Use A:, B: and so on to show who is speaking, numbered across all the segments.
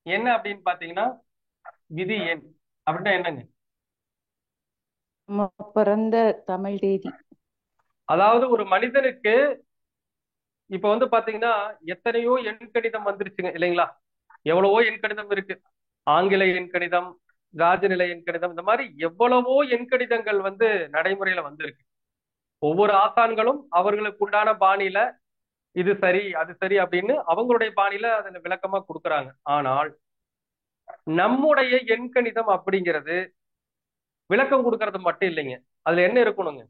A: என்ன அப்படின்னு பாத்தீங்கன்னா விதி எண் அப்படின்னா என்னங்க?
B: நம்ம பிறந்த தமிழ் தேதி.
A: அதாவது ஒரு மனிதனுக்கு இப்ப வந்து பாத்தீங்கன்னா எத்தனையோ எண் கணிதம் வந்துருச்சுங்க இல்லைங்களா? எவ்வளவோ எண் கணிதம் இருக்கு. ஆங்கில எண் கணிதம், ராஜநிலை எண் கணிதம், இந்த மாதிரி எவ்வளவோ எண் கணிதங்கள் வந்து நடைமுறையில வந்திருக்கு. ஒவ்வொரு ஆசான்களும் அவர்களுக்கு உண்டான பாணியில இது சரி அது சரி அப்படின்னு அவங்களுடைய பாணியில அதுல விளக்கமா கொடுக்குறாங்க. ஆனால் நம்முடைய எண் கணிதம் அப்படிங்கிறது விளக்கம் கொடுக்கறது மட்டும் இல்லைங்க. அதுல என்ன இருக்கணுங்க?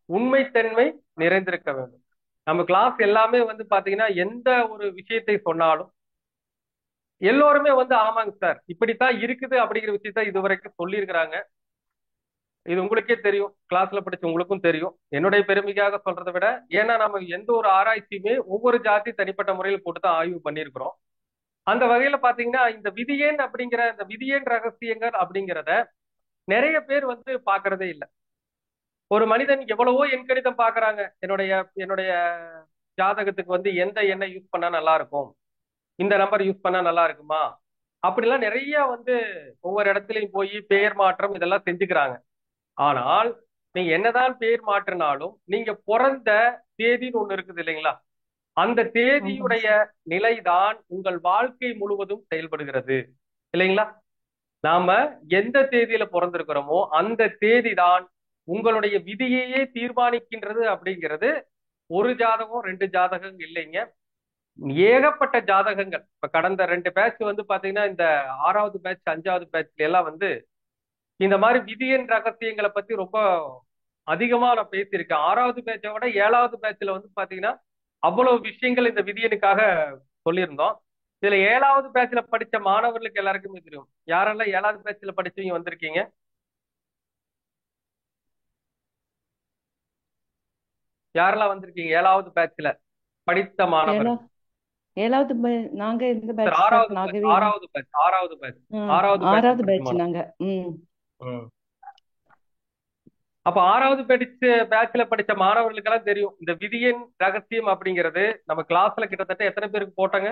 A: உண்மைத்தன்மை நிறைந்திருக்க வேண்டும். நம்ம கிளாஸ் எல்லாமே வந்து பாத்தீங்கன்னா எந்த ஒரு விஷயத்தை சொன்னாலும் எல்லோருமே வந்து ஆமாங்க சார் இப்படித்தான் இருக்குது அப்படிங்கிற விஷயத்த இதுவரைக்கும் சொல்லியிருக்கிறாங்க. இது உங்களுக்கே தெரியும், கிளாஸ்ல படிச்ச உங்களுக்கும் தெரியும். என்னுடைய பெருமைக்காக சொல்றதை விட, ஏன்னா நம்ம எந்த ஒரு ஆராய்ச்சியுமே ஒவ்வொரு ஜாதி தனிப்பட்ட முறையில் போட்டுதான் ஆய்வு பண்ணியிருக்கிறோம். அந்த வகையில பாத்தீங்கன்னா இந்த விதியேன் அப்படிங்கிற இந்த விதியேன் ரகசியங்கள் அப்படிங்கிறத நிறைய பேர் வந்து பாக்குறதே இல்லை. ஒரு மனிதன் எவ்வளவோ எண்கணிதம் பாக்குறாங்க. என்னுடைய என்னுடைய ஜாதகத்துக்கு வந்து எந்த எண்ணை யூஸ் பண்ணா நல்லா இருக்கும், இந்த நம்பர் யூஸ் பண்ணா நல்லா இருக்குமா, அப்படிலாம் நிறைய வந்து ஒவ்வொரு இடத்துலயும் போய் பெயர் மாற்றம் இதெல்லாம் செஞ்சுக்கிறாங்க. ஆனால் நீங்க என்னதான் பேர் மாற்றினாலும் நீங்க பிறந்த தேதின்னு ஒண்ணு இருக்குது இல்லைங்களா? அந்த
B: ஆமாங்க
A: தேதியுடைய
B: சார்.
A: நிலைதான் உங்கள் வாழ்க்கை முழுவதும் செயல்படுகிறது இல்லைங்களா? நாம எந்த தேதியில பிறந்திருக்கிறோமோ அந்த தேதி தான் உங்களுடைய விதியையே தீர்மானிக்கின்றது அப்படிங்கிறது ஒரு ஜாதகம் ரெண்டு ஜாதகம் இல்லைங்க. ஏகப்பட்ட ஜாதகங்கள். இப்ப கடந்த ரெண்டு பேட்ச் வந்து பாத்தீங்கன்னா இந்த ஆறாவது பேட்ச் அஞ்சாவது பேட்ச்ல எல்லாம் வந்து இந்த மாதிரி விதியின் ரகசியங்களை பத்தி ரொம்ப அதிகமா நான் பேசியிருக்கேன். ஆறாவது பேட்சை விட ஏழாவது பேட்ச்ல வந்து பாத்தீங்கன்னா அவ்வளவு விஷயங்கள் இந்த விதியனுக்காக சொல்லியிருந்தோம். இதுல ஏழாவது பேட்ச்ல படிச்ச மாணவர்களுக்கு எல்லாருக்குமே தெரியும். யாரெல்லாம் ஏழாவது பேட்ச்ல படிச்சவங்க வந்திருக்கீங்க? யாரெல்லாம் வந்திருக்கீங்க ஏழாவது பேட்ச்ல படித்த
B: ஏழா
A: மாணவர்கள்?
B: நாங்க எந்த
A: சார்
B: பேட்ச் சார்?
A: ஆறாவது பேட்ச்
B: நாகவீனம்.
A: ஆறாவது பேட்ச் ஆறாவது பேட்ச்
B: ம்,
A: ஆறாவது பேட்ச்ல
B: ஆறாவது
A: படிச்ச
B: பேட்ச்
A: மாணவர்.
B: நாங்க. ம்.
A: ம். அப்ப ஆறாவது படிச்ச பேட்ச்ல படிச்ச மாணவர்களுக்கெல்லாம் தெரியும் இந்த விதியின் ரகசியம் அப்படிங்கிறது. நம்ம கிளாஸ்ல கிட்டத்தட்ட எத்தனை பேருக்கு போட்டாங்க?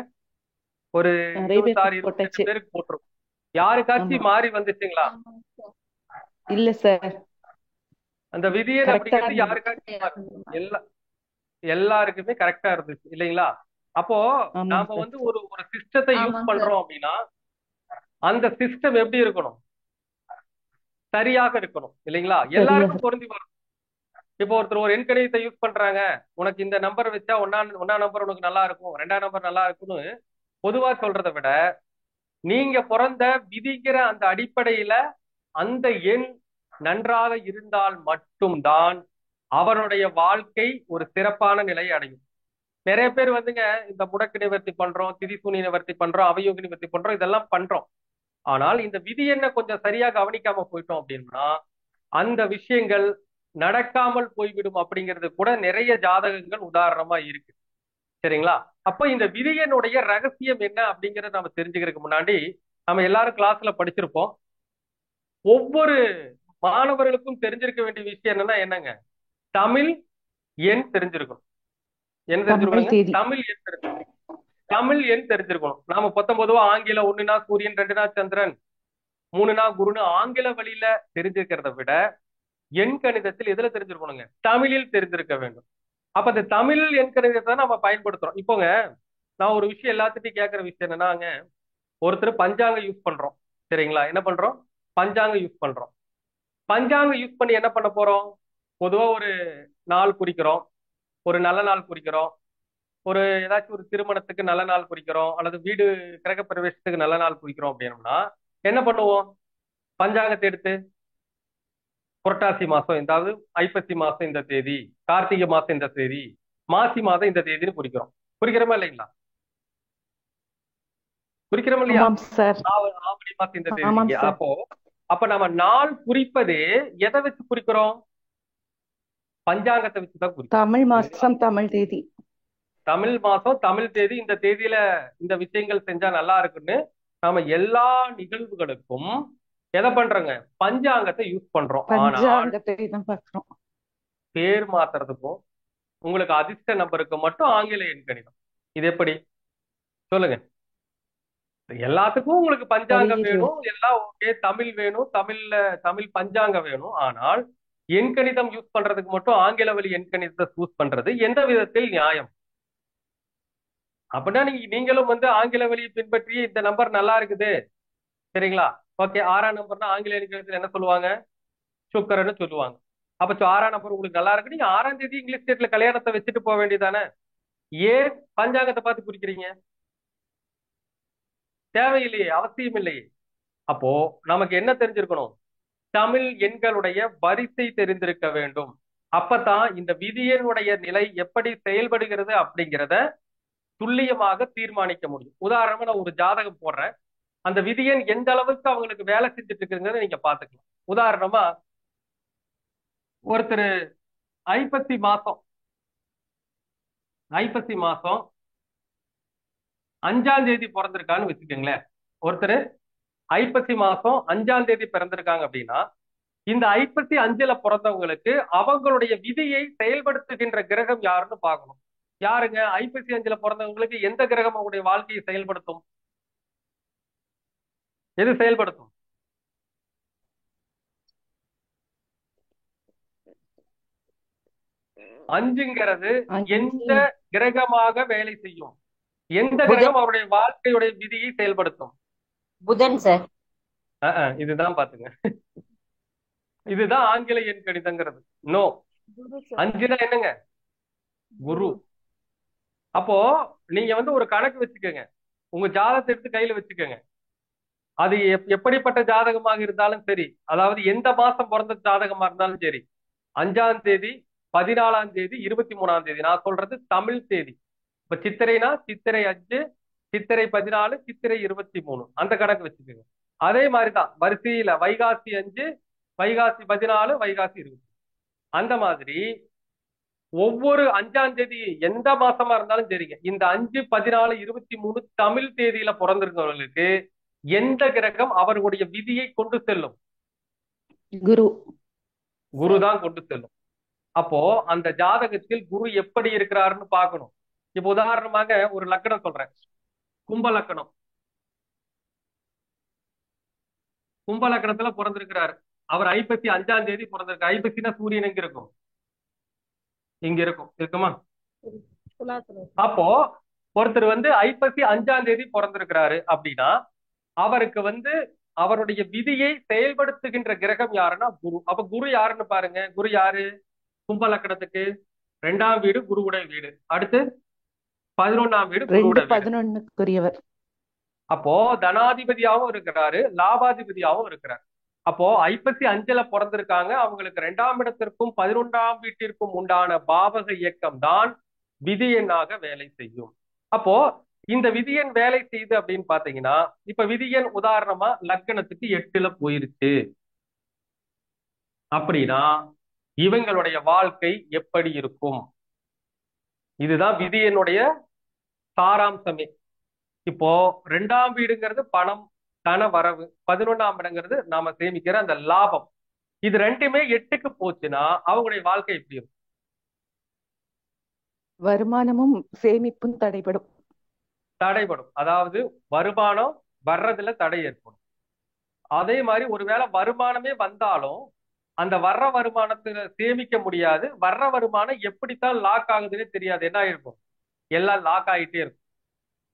A: ஒரு
B: நிறைய பேருக்கு
A: 26 28
B: போட்டாச்சு.
A: பேருக்கு போட்டிருக்கோம்.
B: ஆமா.
A: யாருக்காச்சும் மாறி வந்துச்சுங்களா?
B: இல்ல சார்.
A: அந்த விதியன்
B: கரெக்டா
A: அப்படிங்கிறது
B: இருந்தது.
A: யாருக்காச்சும் எல்லா எல்லாருக்குமே கரெக்டா இருந்துச்சு இல்லைங்களா? அப்போ
B: ஆமாங்க
A: நாம
B: சார்.
A: வந்து ஒரு ஒரு சிஸ்டத்தை யூஸ் பண்றோம் அப்படின்னா அந்த சிஸ்டம் எப்படி இருக்கணும்? சரியாக இருக்கணும் இல்லைங்களா?
B: சரியா
A: எல்லாருக்கும் பொருந்தி வரும். இப்போ ஒருத்தர் ஒரு எண்கணிதத்தை யூஸ் பண்றாங்க, உனக்கு இந்த நம்பர் வச்சா ஒன்னா நம்பர் உனக்கு நல்லா இருக்கும், ரெண்டாம் நம்பர் நல்லா இருக்கும்னு பொதுவா சொல்றதை விட நீங்க பிறந்த விதிக்கிற அந்த அடிப்படையில அந்த எண் நன்றாக இருந்தால் மட்டும்தான் அவனுடைய வாழ்க்கை ஒரு சிறப்பான நிலையை அடையும். நிறைய பேர் வந்துங்க இந்த முடக்கு நிவர்த்தி பண்றோம், திரிசூனி நிவர்த்தி பண்றோம், அவயோக நிவர்த்தி பண்றோம், இதெல்லாம் பண்றோம். ஆனால் இந்த விதி என்ன கொஞ்சம் சரியா கவனிக்காம போயிட்டோம் அப்படின்னா அந்த விஷயங்கள் நடக்காமல் போய்விடும் அப்படிங்கிறது கூட நிறைய ஜாதகங்கள் உதாரணமா இருக்கு. சரிங்களா? அப்ப இந்த விதியனுடைய ரகசியம் என்ன அப்படிங்கறத நம்ம தெரிஞ்சுக்கிறதுக்கு முன்னாடி நம்ம எல்லாரும் கிளாஸ்ல படிச்சிருப்போம். ஒவ்வொரு மாணவர்களுக்கும் தெரிஞ்சிருக்க வேண்டிய விஷயம் என்னங்க? தமிழ் எண் தெரிஞ்சிருக்கணும். என்ன
B: தமிழ்
A: தெரிஞ்சிருக்கணுங்க?
B: தேதி.
A: தமிழ் எண் தெரிஞ்சிருக்கணும். தமிழ் எண் தெரிஞ்சிருக்கணும். நாம 19 ஆங்கில ஒண்ணுனா சூரியன், ரெண்டுனா சந்திரன், மூணுனா குருன்னு ஆங்கில வழியில தெரிஞ்சிருக்கிறத விட எண் கணிதத்தில் எதுல தெரிஞ்சிருக்கணுங்க? தமிழில் தெரிஞ்சிருக்க வேண்டும். அப்ப இந்த தமிழ் எண் கணிதத்தை நம்ம பயன்படுத்துறோம். இப்போங்க நான் ஒரு விஷயம் எல்லாத்துட்டையும் கேட்கிற விஷயம் என்னன்னாங்க, ஒருத்தர் பஞ்சாங்க யூஸ் பண்றோம். சரிங்களா? என்ன பண்றோம்? பஞ்சாங்க யூஸ் பண்றோம். பஞ்சாங்க யூஸ் பண்ணி என்ன பண்ண போறோம்? பொதுவா ஒரு நாள் குறிக்கிறோம், ஒரு நல்ல நாள் குறிக்கிறோம், ஒரு ஏதாச்சும் ஒரு திருமணத்துக்கு நல்ல நாள் குறிக்கிறோம், அல்லது வீடு கிரக பிரவேசத்துக்கு நல்ல நாள் குறிக்கிறோம் அப்படின்னோம்னா என்ன பண்ணுவோம்? பஞ்சாங்கத்தை எடுத்து புரட்டாசி மாசம் அதாவது ஐப்பசி மாசம் இந்த தேதி, கார்த்திகை மாசம் இந்த தேதி, மாசி மாதம் இந்த தேதின்னு குறிக்கிறோம். குறிக்கிறோமா இல்லைங்களா? குறிக்கிறோம் இல்லையா?
B: ஆமாம் சார்.
A: ஆவணி மாசம் இந்த
B: ஆமாம்
A: தேதிக்கு.
B: சார்.
A: அப்போ அப்ப நம்ம நாள் குறிப்பதே எதை வச்சு குறிக்கிறோம்? பஞ்சாங்கத்தை வச்சுதான் குறிக்கிறோம்.
B: தமிழ்
A: இல்லைங்களா?
B: மாசம் தமிழ் தேதி.
A: தமிழ் மாசம் தமிழ் தேதி இந்த தேதியில இந்த விஷயங்கள் செஞ்சா நல்லா இருக்குன்னு நாம எல்லா நிகழ்வுகளுக்கும் எதை பண்றோங்க? பஞ்சாங்கத்தை யூஸ் பண்றோம். ஆனால்
B: பஞ்சாங்கத்தை தான் பார்க்கிறோம்.
A: பேர் மாத்துறதுக்கும் உங்களுக்கு அதிர்ஷ்ட நம்பருக்கு மட்டும் ஆங்கில எண் கணிதம். இது எப்படி? சொல்லுங்க. எல்லாத்துக்கும் உங்களுக்கு பஞ்சாங்கம்
B: வருகிறது.
A: வேணும், எல்லாம் ஓகே. தமிழ் வேணும், தமிழ் பஞ்சாங்கம் வேணும். ஆனால் எண்கணிதம் யூஸ் பண்றதுக்கு மட்டும் ஆங்கில வழி எண்கணிதத்தை யூஸ் பண்றது எந்த விதத்தில் நியாயம்? அப்படின்னா நீங்களும் வந்து ஆங்கில வழியை பின்பற்றி இந்த நம்பர் நல்லா இருக்குது, சரிங்களா? ஓகே, 6ஆம் நம்பர்னா ஆங்கில எண்கணிதத்தில் என்ன சொல்லுவாங்க? சுக்கரன்னு சொல்லுவாங்க. அப்ப 6ஆம் நம்பர் உங்களுக்கு நல்லா இருக்கு, நீங்க 6ஆம் தேதி இங்கிலீஷ் டேட்ல கல்யாணத்தை வச்சுட்டு போக வேண்டியதானே? ஏன் பஞ்சாங்கத்தை பார்த்து குறிக்கிறீங்க? தேவையில்லையே, அவசியம் இல்லையே. அப்போ நமக்கு என்ன தெரிஞ்சிருக்கணும்? தமிழ் எண்களுடைய வரிசை தெரிந்திருக்க வேண்டும். அப்பதான் இந்த விதியினுடைய நிலை எப்படி செயல்படுகிறது அப்படிங்கிறத துல்லியமாக தீர்மானிக்க முடியும். உதாரணமா நான் ஒரு ஜாதகம் போடுறேன், அந்த விதியன் எந்த அளவுக்கு அவங்களுக்கு வேலை செஞ்சுட்டு இருக்குங்கிறத நீங்க பாத்துக்கலாம். உதாரணமா ஒருத்தர் ஐப்பசி மாசம் ஐப்பசி மாசம் 5ஆம் தேதி பிறந்திருக்கான்னு வச்சுக்கோங்களேன். ஒருத்தர் ஐப்பசி மாசம் 5ஆம் தேதி பிறந்திருக்காங்க அப்படின்னா, இந்த ஐப்பசி 5ல பிறந்தவங்களுக்கு அவங்களுடைய விதியை செயல்படுத்துகின்ற கிரகம் யாருன்னு பார்க்கணும். யாருங்க? ஐப்பசி 5ல பிறந்தவங்களுக்கு எந்த கிரகம் அவங்களுடைய வாழ்க்கையை செயல்படுத்தும்? எது செயல்படுத்தும்? 5ங்கிறது எந்த
B: அஞ்சு
A: கிரகமாக வேலை செய்யும்? எந்த
C: புதன்
A: கிரகம் அவருடைய வாழ்க்கையுடைய விதியை செயல்படுத்தும்?
C: புதன் சார்.
A: இதுதான் பாத்துங்க, இதுதான் ஆங்கில எண் கணிதங்கிறது. நோ,
C: குரு சார்.
A: 5னா என்னங்க? குரு. அப்போ நீங்க வந்து ஒரு கணக்கு வச்சுக்கோங்க, உங்க ஜாதகத்தை எடுத்து கையில வச்சுக்கோங்க. அது எப்படிப்பட்ட ஜாதகமாக இருந்தாலும் சரி, அதாவது எந்த மாசம் பிறந்த ஜாதகமா இருந்தாலும் சரி, 5ஆம் தேதி, 14ஆம் தேதி, 23ஆம் தேதி, நான் சொல்றது தமிழ் தேதி. இப்ப சித்திரைனா சித்திரை 5, சித்திரை 14, சித்திரை 23, அந்த கணக்கு வச்சுக்கோங்க. அதே மாதிரிதான் வரிசையில வைகாசி 5, வைகாசி 14, வைகாசி 20, அந்த மாதிரி ஒவ்வொரு 5ஆம் தேதி எந்த மாசமா இருந்தாலும் சரிங்க, இந்த 5, 14, 23 தமிழ் தேதியில பிறந்திருக்கவங்களுக்கு எந்த கிரகம் அவர்களுடைய விதியை கொண்டு செல்லும்?
B: குரு.
A: குரு தான் கொண்டு செல்லும். அப்போ அந்த ஜாதகத்தில் குரு எப்படி இருக்கிறாருன்னு பார்க்கணும். இப்ப உதாரணமாக ஒரு லக்கணம் சொல்றேன், கும்ப லக்கணம். கும்ப லக்கணத்துல பிறந்திருக்கிறாரு, அவர் ஐப்பசி 5ஆம் தேதி பிறந்திருக்கு. ஐப்பசினா சூரியன் எங்க இருக்கும்? இங்க இருக்கும், இருக்குமா? அப்போ ஒருத்தர் வந்து ஐப்பசி 5ஆம் தேதி பிறந்திருக்கிறாரு அப்படின்னா, அவருக்கு வந்து அவருடைய விதியை செயல்படுத்துகின்ற கிரகம் யாருன்னா குரு. அப்ப குரு யாருன்னு பாருங்க. குரு யாரு? கும்ப லக்கணத்துக்கு 2ஆம் வீடு குருவுடைய வீடு, அடுத்து 11ஆம் வீடு குருவுடைய வீடு.
B: 2-11க்குரியவர்.
A: அப்போ தனாதிபதியாவும் இருக்கிறாரு, லாபாதிபதியாவும் இருக்கிறார். அப்போ ஐப்பசி 5ல பிறந்திருக்காங்க, அவங்களுக்கு 2ஆம் இடத்திற்கும் 11ஆம் வீட்டிற்கும் உண்டான பாவக இயக்கம் தான் விதி எண்ணாக வேலை செய்யும். அப்போ இந்த விதியன் வேலை செய்யுது அப்படின்னு பாத்தீங்கன்னா, இப்ப விதியன் உதாரணமா லக்கணத்துக்கு 8ல போயிருச்சு அப்படின்னா இவங்களுடைய வாழ்க்கை எப்படி இருக்கும்? இதுதான் விதியனுடைய சாராம்சமே. இப்போ 2ஆம் வீடுங்கிறது பணம், தன வரவு, 11ஆம் இடங்கிறது நாம சேமிக்கிற அந்த லாபம். இது ரெண்டுமே 8க்கு போச்சுன்னா அவங்களுடைய வாழ்க்கை எப்படி இருக்கும்?
B: வருமானமும் சேமிப்பும் தடைபடும்.
A: தடைபடும். அதாவது வருமானம் வர்றதுல தடை ஏற்படும். அதே மாதிரி ஒருவேளை வருமானமே வந்தாலும் அந்த வர்ற வருமானத்துல சேமிக்க முடியாது. வர்ற வருமானம் எப்படித்தான் லாக் ஆகுதுன்னு தெரியாது. என்ன ஆயிருக்கும்? எல்லாம் லாக் ஆகிட்டே இருக்கும்.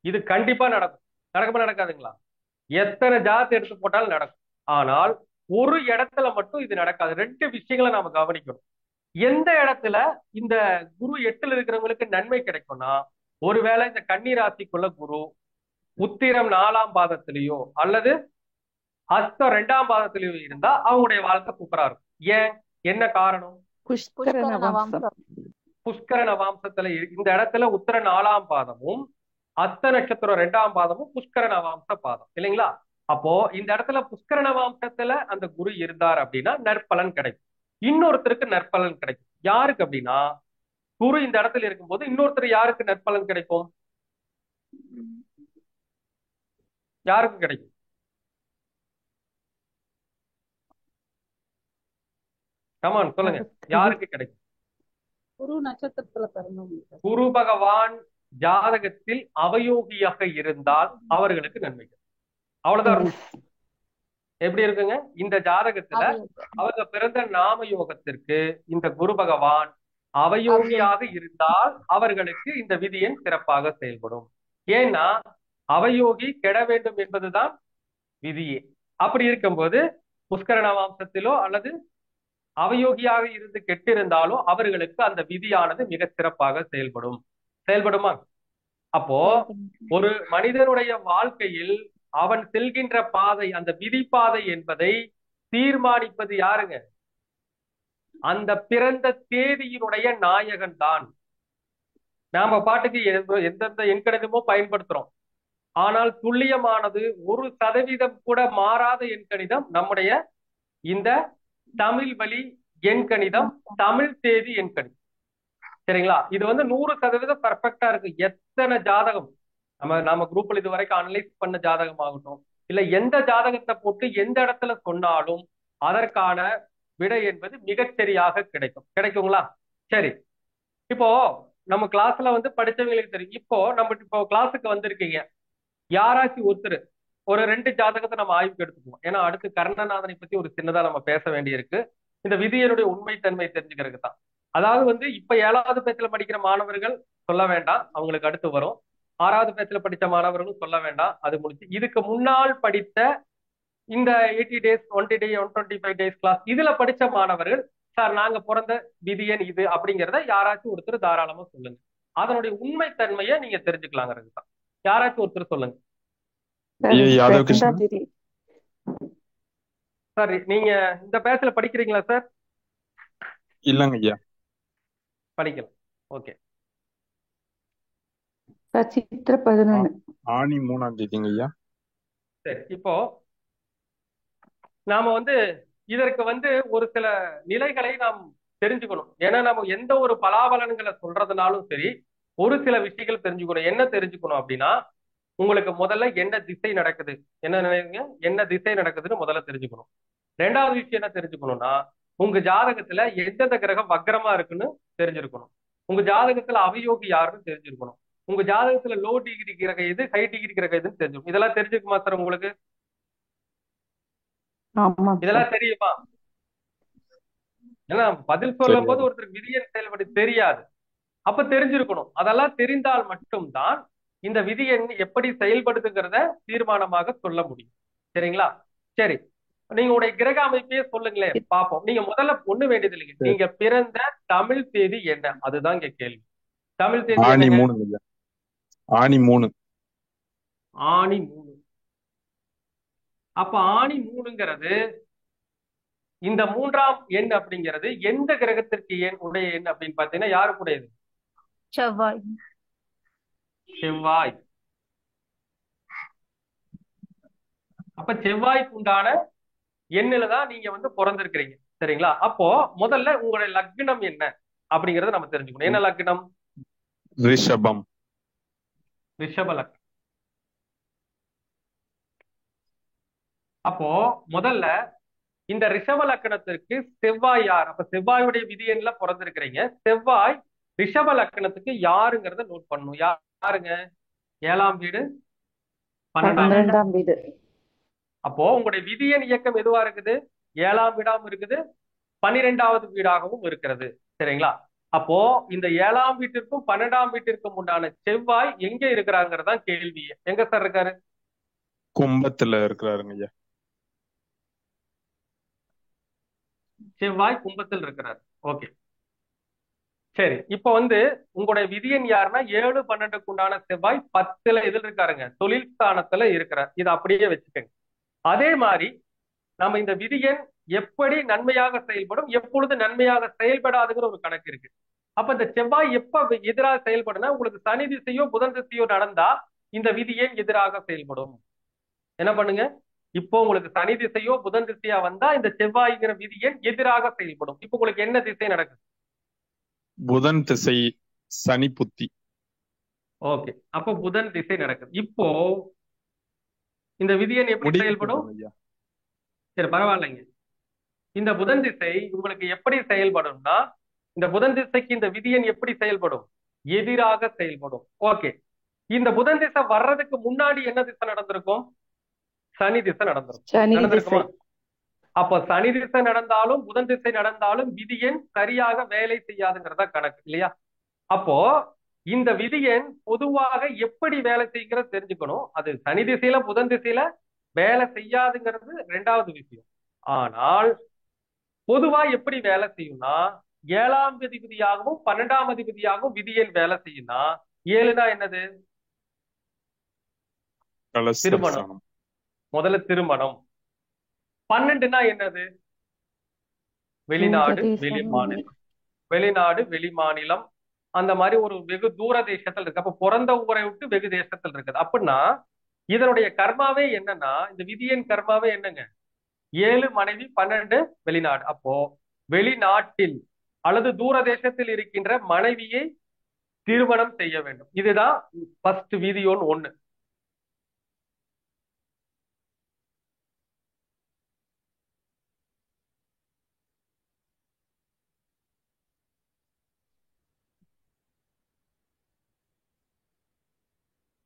A: இது கண்டிப்பா நடக்கும். நடக்குமா நடக்காதுங்களா? எத்தனை ஜாதத்தை எடுத்து போட்டாலும் நடக்கும். ஆனால் ஒரு இடத்துல மட்டும் இது நடக்காது. 2 விஷயங்களை நாம கவனிக்கணும். எந்த இடத்துல இந்த குரு 8ல இருக்கிறவங்களுக்கு நன்மை கிடைக்கும்னா, ஒருவேளை இந்த கன்னி ராசிக்குள்ள குரு உத்திரம் 4ஆம் பாதத்திலேயோ அல்லது அஸ்தம் 2ஆம் பாதத்திலேயோ இருந்தா அவங்களுடைய வாழ்க்கை சூப்பரா இருக்கும். ஏன்? என்ன காரணம்?
B: புஷ்கர நவாம்சம்.
A: புஷ்கர நவாம்சத்துல இந்த இடத்துல உத்திர 4ஆம் பாதமும் அஸ்த நட்சத்திரம் 2ஆம் பாதமும் புஷ்கர நவாம்ச பாதம் இல்லைங்களா? அப்போ இந்த இடத்துல புஷ்கர நவாம்சத்துல அந்த குரு இருந்தார் அப்படின்னா நற்பலன் கிடைக்கும். இன்னொருத்தருக்கு நற்பலன் கிடைக்கும். யாருக்கு அப்படின்னா, குரு இந்த இடத்துல இருக்கும்போது இன்னொருத்தர் யாருக்கு நற்பலன் கிடைக்கும்? யாருக்கு கிடைக்கும்? கமான் சொல்லுங்க, யாருக்கு கிடைக்கும்?
D: குரு நட்சத்திரத்துல பிறந்தவங்க.
A: குரு பகவான் ஜாதகத்தில் அவயோகியாக இருந்தால் அவர்களுக்கு நன்மை கிடைக்கும். அவ்வளவுதான்
B: Yes.
A: ரூல். எப்படி இருக்குங்க? இந்த ஜாதகத்துல அவங்க பிறந்த நாம யோகத்திற்கு இந்த குரு பகவான் அவயோகியாக இருந்தால் அவர்களுக்கு இந்த விதியன் சிறப்பாக செயல்படும். ஏன்னா அவயோகி கெட வேண்டும் என்பதுதான் விதியே. அப்படி இருக்கும்போது புஷ்கர நவாம்சத்திலோ அல்லது அவயோகியாக இருந்து கெட்டிருந்தாலோ அவர்களுக்கு அந்த விதியானது மிக சிறப்பாக செயல்படும். செயல்படுமா? அப்போ ஒரு மனிதனுடைய வாழ்க்கையில் அவன் செல்கின்ற பாதை, அந்த விதி பாதை என்பதை தீர்மானிப்பது யாருங்க? அந்த பிறந்த தேதியினுடைய நாயகன் தான். நாம பாட்டுக்கு எந்தெந்த எண்கணிதமோ பயன்படுத்துறோம். ஆனால் துல்லியமானது 1% கூட மாறாத எண்கணிதம் நம்முடைய இந்த தமிழ் வழி எண்கணிதம், தமிழ் தேதி எண்கணிதம். சரிங்களா? இது 100% பர்ஃபெக்டா இருக்கு. எத்தனை ஜாதகம் நம்ம குரூப்ல இது வரைக்கும் அனலைஸ் பண்ண ஜாதகம் ஆகட்டும், இல்ல எந்த ஜாதகத்தை போட்டு எந்த இடத்துல சொன்னாலும் அதற்கான விடை என்பது மிகச்சரியாக கிடைக்குங்களா? சரி, இப்போ நம்ம கிளாஸ்ல படிச்சவங்களுக்கு தெரியும். இப்போ கிளாஸுக்கு வந்திருக்கீங்க, யாராச்சும் ஒருத்தர் ஒரு 2 ஜாதகத்தை நம்ம ஆய்வுக்கு எடுத்துக்குவோம். ஏன்னா அடுத்து கர்ணநாதனை பத்தி ஒரு சின்னதா நம்ம பேச வேண்டியிருக்கு, இந்த விதியனுடைய உண்மைத்தன்மை தெரிஞ்சுக்கிறதுக்கு தான். அதாவது இப்ப 7வது பேச்சுல படிக்கிற மாணவர்கள் சொல்ல வேண்டாம், அவங்களுக்கு அடுத்து வரும். 6வது பேச்சுல படித்த மாணவர்களும் சொல்ல வேண்டாம், அது முடிச்சு. இதுக்கு முன்னால் படித்த இந்த 80 days 20 days 125 days கிளாஸ் இதுல படிச்ச மாணவர்கள், சார் நாங்க பிறந்த விதியன் இது அப்படிங்கிறத யாராச்சும் ஒருத்தர் தாராளமா சொல்லுங்க. அதனுடைய உண்மைத்தன்மையை நீங்க தெரிஞ்சுக்கலாங்கிறது தான். யாராச்சும் ஒருத்தர் சொல்லுங்க. சார் நீங்க இந்த பேச்சுல படிக்கிறீங்களா சார்?
E: இல்லங்க ஐயா.
A: படிக்கலாம். ஓகே.
B: சித்திரை 11
E: ஆனி 3ஆம் தேதிங்க ஐயா.
A: சரி, இப்போ நாம இதற்கு ஒரு சில நிலைகளை நாம் தெரிஞ்சுக்கணும். ஏன்னா நம்ம எந்த ஒரு பலாபலன்களை சொல்றதுனாலும் சரி, ஒரு சில விஷயங்கள் தெரிஞ்சுக்கணும். என்ன தெரிஞ்சுக்கணும் அப்படின்னா, உங்களுக்கு முதல்ல என்ன திசை நடக்குது, என்ன நினைவுங்க, என்ன திசை நடக்குதுன்னு முதல்ல தெரிஞ்சுக்கணும். 2வது விஷயம் என்ன தெரிஞ்சுக்கணும்னா, உங்க ஜாதகத்துல எந்தெந்த கிரகம் வக்ரமா இருக்குன்னு தெரிஞ்சிருக்கணும். உங்க ஜாதகத்துல அவயோகி யாருன்னு தெரிஞ்சிருக்கணும். உங்க ஜாதகத்துல லோ டிகிரி கிரகம் எது, ஹை டிகிரி கிரகம் எதுன்னு தெரிஞ்சிருக்கும். இதெல்லாம் தெரிஞ்சுக்குமா சார் உங்களுக்கு? இதெல்லாம் தெரியுமா? ஏன்னா பதில் சொல்லும் போது ஒருத்தருக்கு விதியின் செயல்படி தெரியாது, அப்ப தெரிஞ்சிருக்கணும். அதெல்லாம் தெரிந்தால் மட்டும்தான் இந்த விதி எப்படி செயல்படுதுங்கிறத தீர்மானமாக சொல்ல முடியும். சரிங்களா? சரி, நீங்க உடைய கிரக அமைப்பையே சொல்லுங்களேன் பாப்போம். நீங்க முதல்ல ஒண்ணு வேண்டியது இல்லைங்க, நீங்க பிறந்த தமிழ் தேதி என்ன, அதுதான் இங்க கேள்வி. தமிழ் தேதி
E: ஆனி 3. ஆனி 3.
A: ஆனி 3. அப்ப ஆனி 3ங்கிறது இந்த 3ஆம் எண் அப்படிங்கிறது எந்த கிரகத்திற்கு உடைய எண் அப்படின்னு பாத்தீங்கன்னா யாருக்குடையது?
C: செவ்வாய்.
A: செவ்வாய். அப்ப செவ்வாய்க்கு உண்டான எண்ணில தான் நீங்க பிறந்திருக்கிறீங்க. சரிங்களா? அப்போ முதல்ல உங்களுடைய லக்னம் என்ன அப்படிங்கறத நம்ம தெரிஞ்சுக்கணும். என்ன லக்னம்?
E: ரிஷபம்.
A: ரிஷப லக்னம். அப்போ முதல்ல இந்த ரிஷப லக்னத்திற்கு செவ்வாய் யார்? அப்ப செவ்வாயுடைய விதி எண்ல பிறந்திருக்கிறீங்க. செவ்வாய் ரிஷப லக்னத்துக்கு யாருங்கிறத நோட் பண்ணணும். யாருங்க? 7ஆம் வீடு, 12ஆம் வீடு. அப்போ உங்களுடைய விதியன் இயக்கம் எதுவா இருக்குது? 7ஆம் வீடாகவும் இருக்குது, 12வது வீடாகவும் இருக்கிறது. சரிங்களா? அப்போ இந்த 7ஆம் வீட்டிற்கும் 12ஆம் வீட்டிற்கும் உண்டான செவ்வாய் எங்க இருக்கிறாங்கிறதா கேள்வி. எங்க சார் இருக்காரு?
E: கும்பத்துல இருக்கிறாருங்க ஐயா.
A: செவ்வாய் கும்பத்தில் இருக்கிறார். ஓகே, சரி. இப்ப உங்களுடைய விதியன் யாருன்னா 7 12க்கு உண்டான செவ்வாய் 10ல எதில் இருக்காருங்க? தொழில் ஸ்தானத்துல இருக்கிறார். இதை அப்படியே வச்சுக்கோங்க. அதே மாதிரி நம்ம இந்த விதியன் எப்படி நன்மையாக செயல்படும், எப்பொழுது நன்மையாக செயல்படாதுங்கிற ஒரு கணக்கு இருக்கு. அப்ப இந்த செவ்வாய் எப்ப எதிராக செயல்படுனா, உங்களுக்கு சனி திசையோ புதன் திசையோ நடந்தா இந்த விதியன் எதிராக செயல்படும். என்ன பண்ணுங்க, இப்போ உங்களுக்கு சனி திசையோ புதன் திசையா வந்தா இந்த செவ்வாய்ங்கிற விதியன் எதிராக செயல்படும். இப்போ உங்களுக்கு என்ன திசை நடக்குது?
E: புதன் திசை, சனி புத்தி.
A: ஓகே, அப்போ புதன் திசை நடக்குது. இப்போ இந்த விதியன் எப்படி செயல்படும்? சரி, பரவாயில்லைங்க. இந்த புதன் திசை உங்களுக்கு எப்படி செயல்படும்னா, இந்த புதன் திசைக்கு இந்த விதியன் எப்படி செயல்படும்? எதிராக செயல்படும். ஓகே, இந்த புதன் திசை வர்றதுக்கு முன்னாடி என்ன திசை நடந்திருக்கும்? சனி திசை நடந்துரும்.
B: சனி திசை.
A: நடந்திருக்குமா? அப்ப சனி திசை நடந்தாலும் புதன் திசை நடந்தாலும் விதி எண் சரியாக வேலை செய்யாதுங்கிறதா கணக்கு இல்லையா? அப்போ இந்த விதி எண் பொதுவாக எப்படி வேலை செய்கிறது தெரிஞ்சுக்கணும். அது சனி திசையில புதன் திசையில வேலை செய்யாதுங்கிறது ரெண்டாவது விஷயம். ஆனால் பொதுவா எப்படி வேலை செய்யும்னா, 7ஆம் அதிபதியாகவும் 12ஆம் அதிபதியாகவும் விதி எண் வேலை செய்யும்னா, 7னா என்னது? திருமணம்.
E: கலஸ்திரம்.
A: முதல்ல திருமணம். 12னா என்னது? வெளிநாடு, வெளிமாநிலம். வெளிநாடு, வெளிமாநிலம், அந்த மாதிரி ஒரு வெகு தூர தேசத்தில் இருக்கு. அப்ப பிறந்த ஊரை விட்டு வெகு தேசத்தில் இருக்குது. அப்படின்னா இதனுடைய கர்மாவே என்னன்னா, இந்த விதியின் கர்மாவே என்னங்க? 7 மனைவி, 12 வெளிநாடு. அப்போ வெளிநாட்டில் அல்லது தூர தேசத்தில் இருக்கின்ற மனைவியை திருமணம் செய்ய வேண்டும். இதுதான் ஃபர்ஸ்ட் விதியோன்னு ஒண்ணு.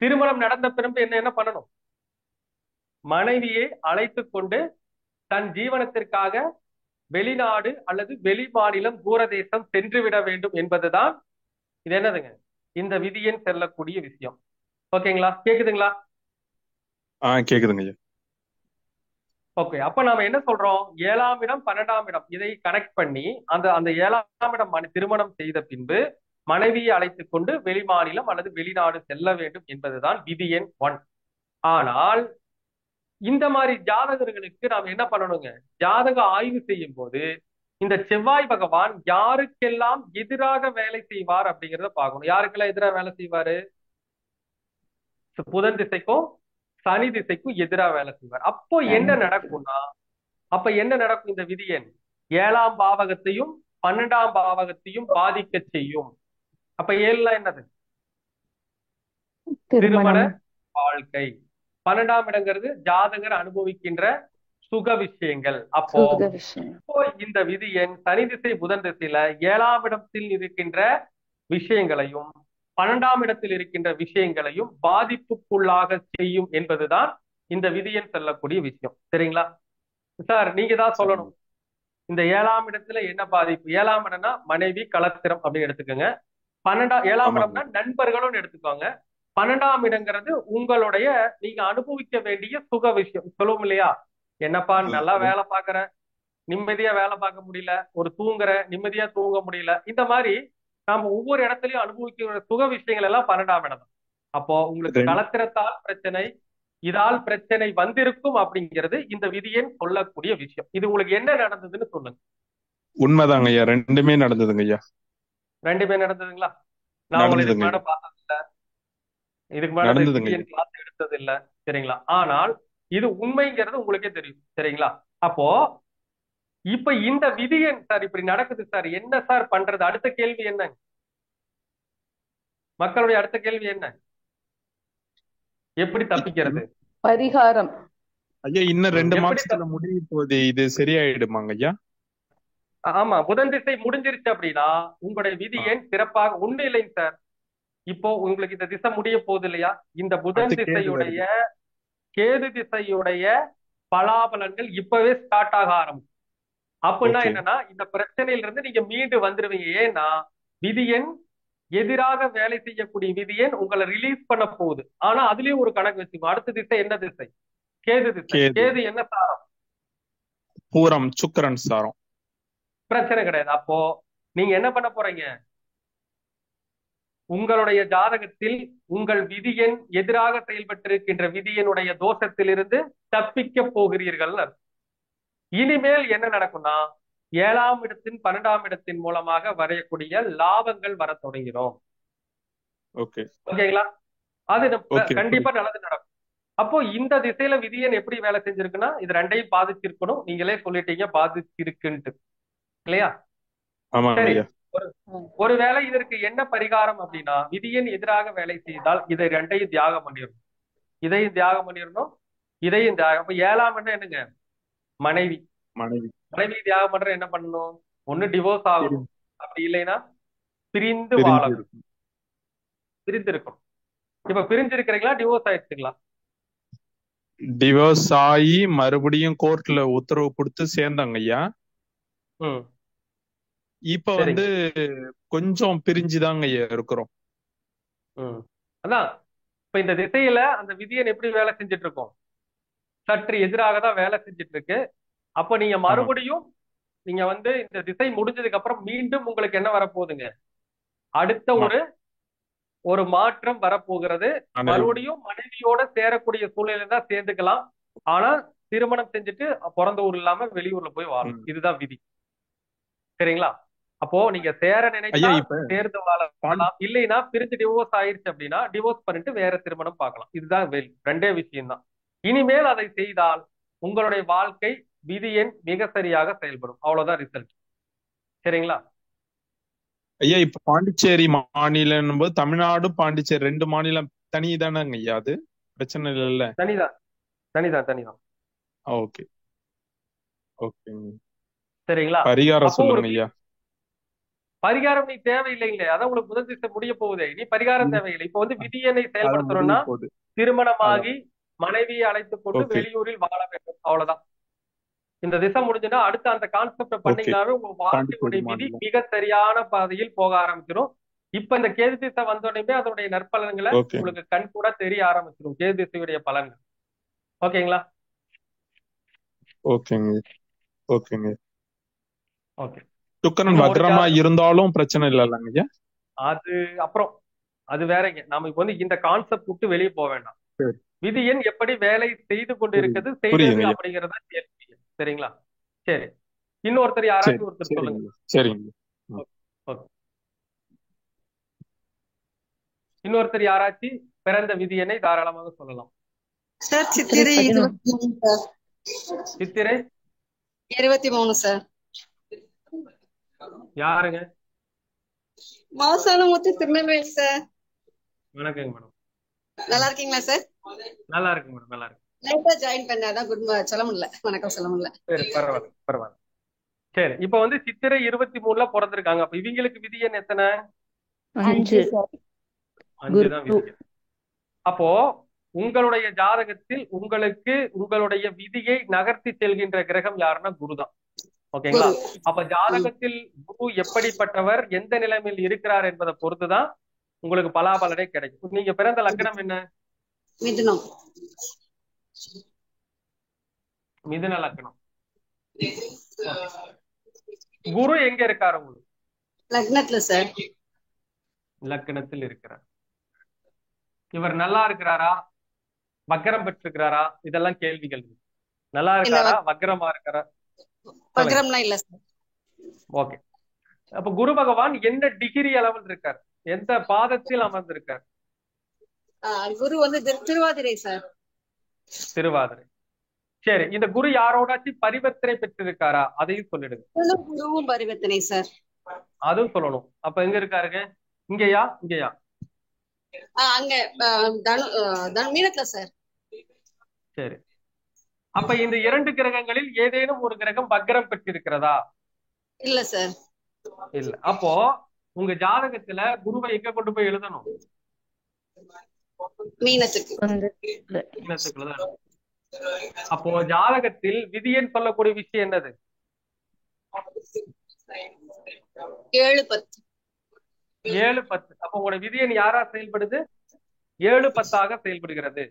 A: திருமணம் நடந்த பிறகு என்ன பண்ணணும்? மனைவியை அழைத்து கொண்டு தன் ஜீவனத்திற்காக வெளிநாடு அல்லது வெளி மாநிலம் தூரதேசம் சென்று விட வேண்டும் என்பதுதான் இது என்னதுங்க, இந்த விதியின் செல்லக்கூடிய விஷயம். ஓகேங்களா? கேக்குதுங்களா?
E: கேக்குதுங்க ஐயா.
A: ஓகே. அப்ப நாம என்ன சொல்றோம்? 7ஆம் இடம் 12ஆம் இடம் இதை கனெக்ட் பண்ணி அந்த அந்த 7ஆம் இடம் திருமணம் செய்த பின்பு மனைவியை அழைத்துக் கொண்டு வெளிமாநிலம் அல்லது வெளிநாடு செல்ல வேண்டும் என்பதுதான் விதி எண் 1. ஆனால் இந்த மாதிரி ஜாதகர்களுக்கு நாம் என்ன பண்ணணுங்க? ஜாதக ஆய்வு செய்யும் போது இந்த செவ்வாய் பகவான் யாருக்கெல்லாம் எதிராக வேலை செய்வார் அப்படிங்கிறத பார்க்கணும். யாருக்கெல்லாம் எதிராக வேலை செய்வாரு? புதன் திசைக்கும் சனி திசைக்கும் எதிராக வேலை செய்வார். அப்போ என்ன நடக்கும்னா, அப்ப என்ன நடக்கும்? இந்த விதி எண் 7ஆம் பாவகத்தையும் 12ஆம் பாவகத்தையும் பாதிக்க செய்யும். அப்ப 7ல என்னது? திருமண வாழ்க்கை. 12ஆம் இடங்கிறது ஜாதகர் அனுபவிக்கின்ற சுக விஷயங்கள். அப்போ இந்த விதி எண் சனி திசை புதன் திசையில 7ஆம் இடத்தில் இருக்கின்ற விஷயங்களையும் 12ஆம் இடத்தில் இருக்கின்ற விஷயங்களையும் பாதிப்புக்குள்ளாக செய்யும் என்பதுதான் இந்த விதியன் சொல்லக்கூடிய விஷயம். சரிங்களா சார்? நீங்க தான் சொல்லணும் இந்த 7ஆம் இடத்துல என்ன பாதிப்பு. 7ஆம் இடம்னா மனைவி கலத்திரம் அப்படின்னு எடுத்துக்கோங்க. 7ஆம் இடம்னா நண்பர்களும் எடுத்துக்கோங்க. 12ஆம் இடங்கிறது உங்களுடைய நீங்க அனுபவிக்க வேண்டிய சுக விஷயம். சொல்லுவோம் இல்லையா, என்னப்பா நல்லா வேலை பாக்குற, நிம்மதியா வேலை பார்க்க முடியல, ஒரு தூங்குற நிம்மதியா தூங்க முடியல, இந்த மாதிரி நாம ஒவ்வொரு இடத்துலயும் அனுபவிக்கிற சுக விஷயங்கள் எல்லாம் 12ஆம் இடம். அப்போ உங்களுக்கு கலத்திரத்தால் பிரச்சனை, இதால் பிரச்சனை வந்திருக்கும் அப்படிங்கிறது இந்த விதியின் சொல்லக்கூடிய விஷயம். இது உங்களுக்கு என்ன நடந்ததுன்னு சொல்லுங்க.
E: உண்மைதாங்க ஐயா, ரெண்டுமே நடந்ததுங்க ஐயா.
A: ரெண்டுமே நடந்ததுங்களா? நான் உங்களுக்கு இதுக்கு மேல பார்த்தது இல்ல, இதுக்கு மேல விதியின் கிளாஸ் எடுத்தது இல்ல. சரிங்களா? ஆனால் இது உண்மைங்கிறது உங்களுக்கே தெரியும். சரிங்களா? அப்போ இப்ப இந்த விதியன் சார் இப்படி நடக்குது சார், என்ன சார் பண்றது? அடுத்த கேள்வி என்ன? மக்களுடைய அடுத்த கேள்வி என்ன? எப்படி தப்பிக்கிறது?
B: பரிகாரம்.
E: ஐயா இன்னும் 2 மாசத்துல முடிய போகுது, இது சரியாயிடுமாங்க ஐயா?
A: ஆமா, புதன் திசை முடிஞ்சிருச்சு அப்படின்னா உங்களுடைய விதி எண் சிறப்பாக ஒண்ணு இல்லைங்க சார். இப்போ உங்களுக்கு இந்த திசை முடிய போகுது இல்லையா, இந்த புதன் திசையுடைய கேது திசையுடைய பலாபலன்கள் இப்பவே ஸ்டார்ட் ஆக ஆரம்பிக்கும். அப்படின்னா என்னன்னா, இந்த பிரச்சனையில இருந்து நீங்க மீண்டு வந்துருவீங்க. ஏன்னா விதியன் எதிராக வேலை செய்யக்கூடிய விதியன் உங்களை ரிலீஸ் பண்ண போகுது. ஆனா அதுலயும் ஒரு கணக்கு வச்சுக்கோ. அடுத்த திசை என்ன திசை? கேது திசை. கேது என்ன சாரம்?
E: பூரம் சுக்கிரன் சாரம்.
A: பிரச்சனை கிடையாது. அப்போ நீங்க என்ன பண்ண போறீங்க? உங்களுடைய ஜாதகத்தில் உங்கள் விதியன் எதிராக செயல்பட்டிருக்கின்ற விதியனுடைய தோஷத்திலிருந்து தப்பிக்க போகிறீர்கள். இனிமேல் என்ன நடக்கும்னா, 7ஆம் இடத்தின் 12ஆம் இடத்தின் மூலமாக வரையக்கூடிய லாபங்கள் வர தொடங்கிறோம். ஓகேங்களா? அது கண்டிப்பா நல்லது நடக்கும். அப்போ இந்த திசையில விதியன் எப்படி வேலை செஞ்சிருக்குன்னா, இது ரெண்டையும் பாதிச்சிருக்கணும். நீங்களே சொல்லிட்டீங்க பாதிச்சிருக்குன்ட்டு இல்லையா? சரி, ஒருவேளை இதற்கு என்ன பரிகாரம் அப்படின்னா, விதியன் எதிராக வேலை செய்தால் இதை ரெண்டையும் தியாகம் பண்ணிடணும். இதையும் தியாகம் பண்ணிடணும், இதையும் தியாகம். அப்ப 7ஆம் இடம் என்னங்க? மனைவி. மனைவி தியாகம் பண்ற என்ன பண்ணணும்? ஒண்ணு டிவோர்ஸ் ஆகணும், அப்படி இல்லைன்னா பிரிந்து வாழணும். பிரிந்து இருக்கணும். இப்ப பிரிஞ்சு இருக்கிறீங்களா, டிவோர்ஸ் ஆயிடுச்சுங்களா?
E: டிவோர்ஸ் ஆகி மறுபடியும் கோர்ட்ல உத்தரவு கொடுத்து சேர்ந்தாங்க ஐயா.
A: ம்
E: இப்ப
A: சரிங்க.
E: கொஞ்சம் பிரிஞ்சுதாங்க ஐயா இருக்கிறோம்.
A: ம் அதான் இப்ப இந்த திசையில அந்த விதியன் எப்படி வேலை செஞ்சுட்டு இருக்கோம்? சற்று எதிராக தான் வேலை செஞ்சுட்டு இருக்கு. அப்ப நீங்க
E: ஆமா.
A: மறுபடியும் நீங்க இந்த திசை முடிஞ்சதுக்கு அப்புறம் மீண்டும் உங்களுக்கு என்ன வரப்போகுதுங்க? அடுத்த
E: ஆமா.
A: ஒரு மாற்றம் வரப்போகிறது. மறுபடியும் மனைவியோட சேரக்கூடிய சூழ்நிலை தான் சேர்ந்துக்கலாம். ஆனா திருமணம் செஞ்சுட்டு பிறந்த ஊர் இல்லாம வெளியூர்ல போய் வாழணும். இதுதான் விதி. சரிங்களா? அப்போ நீங்க சேர நினைச்சா
E: ஐயா இப்ப
A: சேர்ந்து வாழலாம், இல்லைன்னா பிரிஞ்சு டிவோர்ஸ் ஆயிருச்சு அப்படின்னா டிவோர்ஸ் பண்ணிட்டு வேற திருமணம் பார்க்கலாம். இதுதான் ரெண்டே விஷயம் தான். இனிமேல் அதை செய்தால் உங்களுடைய வாழ்க்கை விதியின் மிக சரியாக செயல்படும். அவ்வளவுதான் ரிசல்ட். சரிங்களா?
E: ஐயா இப்ப பாண்டிச்சேரி மாநிலம் போது தமிழ்நாடு பாண்டிச்சேரி 2 மாநிலம் தனி தானேங்க ஐயா? அது பிரச்சனை இல்லைல்ல?
A: தனிதான் தனிதான் தனிதான்.
E: Okay okay.
A: சரிங்களா?
E: பரிகாரம்
A: அப்போ ஒரு
E: சொல்லுங்க ஐயா.
A: பரிகாரம் நீ தேவையில்லைங்களே. அதான் உங்களுக்கு முதல் திசை முடிய போகுதே. நீ பரிகாரம் தேவையில்லை. இப்ப விதியனை
E: அதான்
A: செயல்படுத்தணும்னா
E: முடிய போகுது.
A: திருமணமாகி மனைவியை அழைத்துக் கொண்டு
E: ஓகே
A: வெளியூரில் வாழ வேண்டும். அவ்வளவுதான். இந்த திசை முடிஞ்சுன்னா அடுத்த அந்த கான்செப்ட
E: ஓகே.
A: பண்ணீங்கன்னாவே உங்க வாழ்க்கையுடைய
E: பாண்டிச்சேரி
A: விதி
E: மாநிலம்.
A: மிக சரியான பாதையில் போக ஆரம்பிச்சிடும். இப்ப இந்த கேது திசை வந்தோடனே அதனுடைய நற்பலன்களை
E: ஓகே
A: உங்களுக்கு கண் கூட தெரிய ஆரம்பிச்சிடும். கேது திசையுடைய பலன்கள். ஓகேங்களா?
E: ஓகேங்க ஓகேங்க.
A: ஓகே.
E: சுக்கிரன்
A: இன்னும் ஒரு
E: வக்ரமா இருந்தாலும் பிரச்சனை இல்லைல்லங்க ஐயா?
A: அது அப்புறம் அது வேறங்க. நாம இப்ப இந்த கான்செப்ட் விட்டு வெளியே போக வேண்டாம்.
E: சரி
A: விதியன் எப்படி வேலை செய்து கொண்டு இருக்கிறது, செய்தது
E: புரியுதுங்க ஐயா.
A: அப்படிங்கறத கேள்வி. சரிங்களா? சரி. இன்னொருத்தர்
E: சரி
A: யாராச்சும் ஒருத்தர் சொல்லுங்க.
E: சரிங்க சரிங்க. ம்.
A: ஓகே. இன்னொருத்தர் யாராச்சும் பிறந்த விதியனை தாராளமாக சொல்லலாம்.
C: சார்
B: சித்திரை
C: சித்திரை
B: 11.
C: 23 சார்.
A: சித்திரை
C: 23 சார்.
A: யாருங்க?
C: மாசானமுத்து திருநெல்வேலி சார்.
A: வணக்கங்க மேடம்.
C: நல்லா இருக்கீங்களா சார்?
A: நல்லா இருக்கு மேடம். நல்லா இருக்கு.
C: லைட்டா ஜாயின் பண்ணாதான் சொல்ல முடியல. வணக்கம் சொல்ல முடியல.
A: சரி பரவாயில்ல பரவாயில்ல. சரி இப்ப சித்திரை 23ல பிறந்திருக்காங்க. அப்ப இவங்களுக்கு விதியன் எத்தனை?
B: 5
C: சார்.
A: 5 தான் விதியன். அப்போ உங்களுடைய ஜாதகத்தில் உங்களுக்கு உங்களுடைய விதியை நகர்த்தி செல்கின்ற கிரகம் யாருன்னா குருதான். ஓகேங்களா? அப்ப ஜாதகத்தில் குரு எப்படிப்பட்டவர், எந்த நிலைமையில் இருக்கிறார் என்பதை பொறுத்துதான் உங்களுக்கு பலாபலனே கிடைக்கும். நீங்க பிறந்த லக்னம் என்ன?
C: மிதுனம்.
A: மிதுன லக்னம். குரு எங்க இருக்காரு உங்களுக்கு?
C: லக்னத்துல சார்.
A: லக்னத்தில் இருக்கிறார். இவர் நல்லா இருக்கிறாரா, வக்ரம் பெற்றிருக்கிறாரா? இதெல்லாம் கேள்விகள். நல்லா இருக்காரா, வக்ரமா இருக்காரா?
C: வக்ரம்லாம் இல்ல சார்.
A: ஓகே. அப்ப குரு பகவான் என்ன டிகிரி அளவில் இருக்கார், எந்த பாதத்தில் அமர்ந்திருக்கார்?
C: குரு திருவாதிரை சார்.
A: திருவாதிரை. சரி, இந்த குரு யாரோடாச்சும் பரிவர்த்தனை பெற்றிருக்காரா? அதையும் சொல்லிடுங்க.
C: குருவும் பரிவர்த்தனை சார்.
A: அதுவும் சொல்லணும். அப்ப எங்க இருக்காருங்க? இங்கயா இங்கயா?
C: அங்க மீனத்துல சார்.
A: சரி. அப்ப இந்த 2 கிரகங்களில் ஏதேனும் ஒரு கிரகம் வக்ரம் பெற்றிருக்கிறதா?
C: இல்ல சார்.
A: இல்ல. அப்போ உங்க ஜாதகத்துல குருவை எங்க கொண்டு போய் எழுதணும்?
C: மீனத்துக்கு.
A: மீனத்துக்குள்ளதான். அப்போ ஜாதகத்தில் விதியன் சொல்லக்கூடிய விஷயம் என்னது?
C: 7-10.
A: 7-10. அப்போ உங்களோட விதியன் யாரா செயல்படுது? 7-10 செயல்படுகிறது.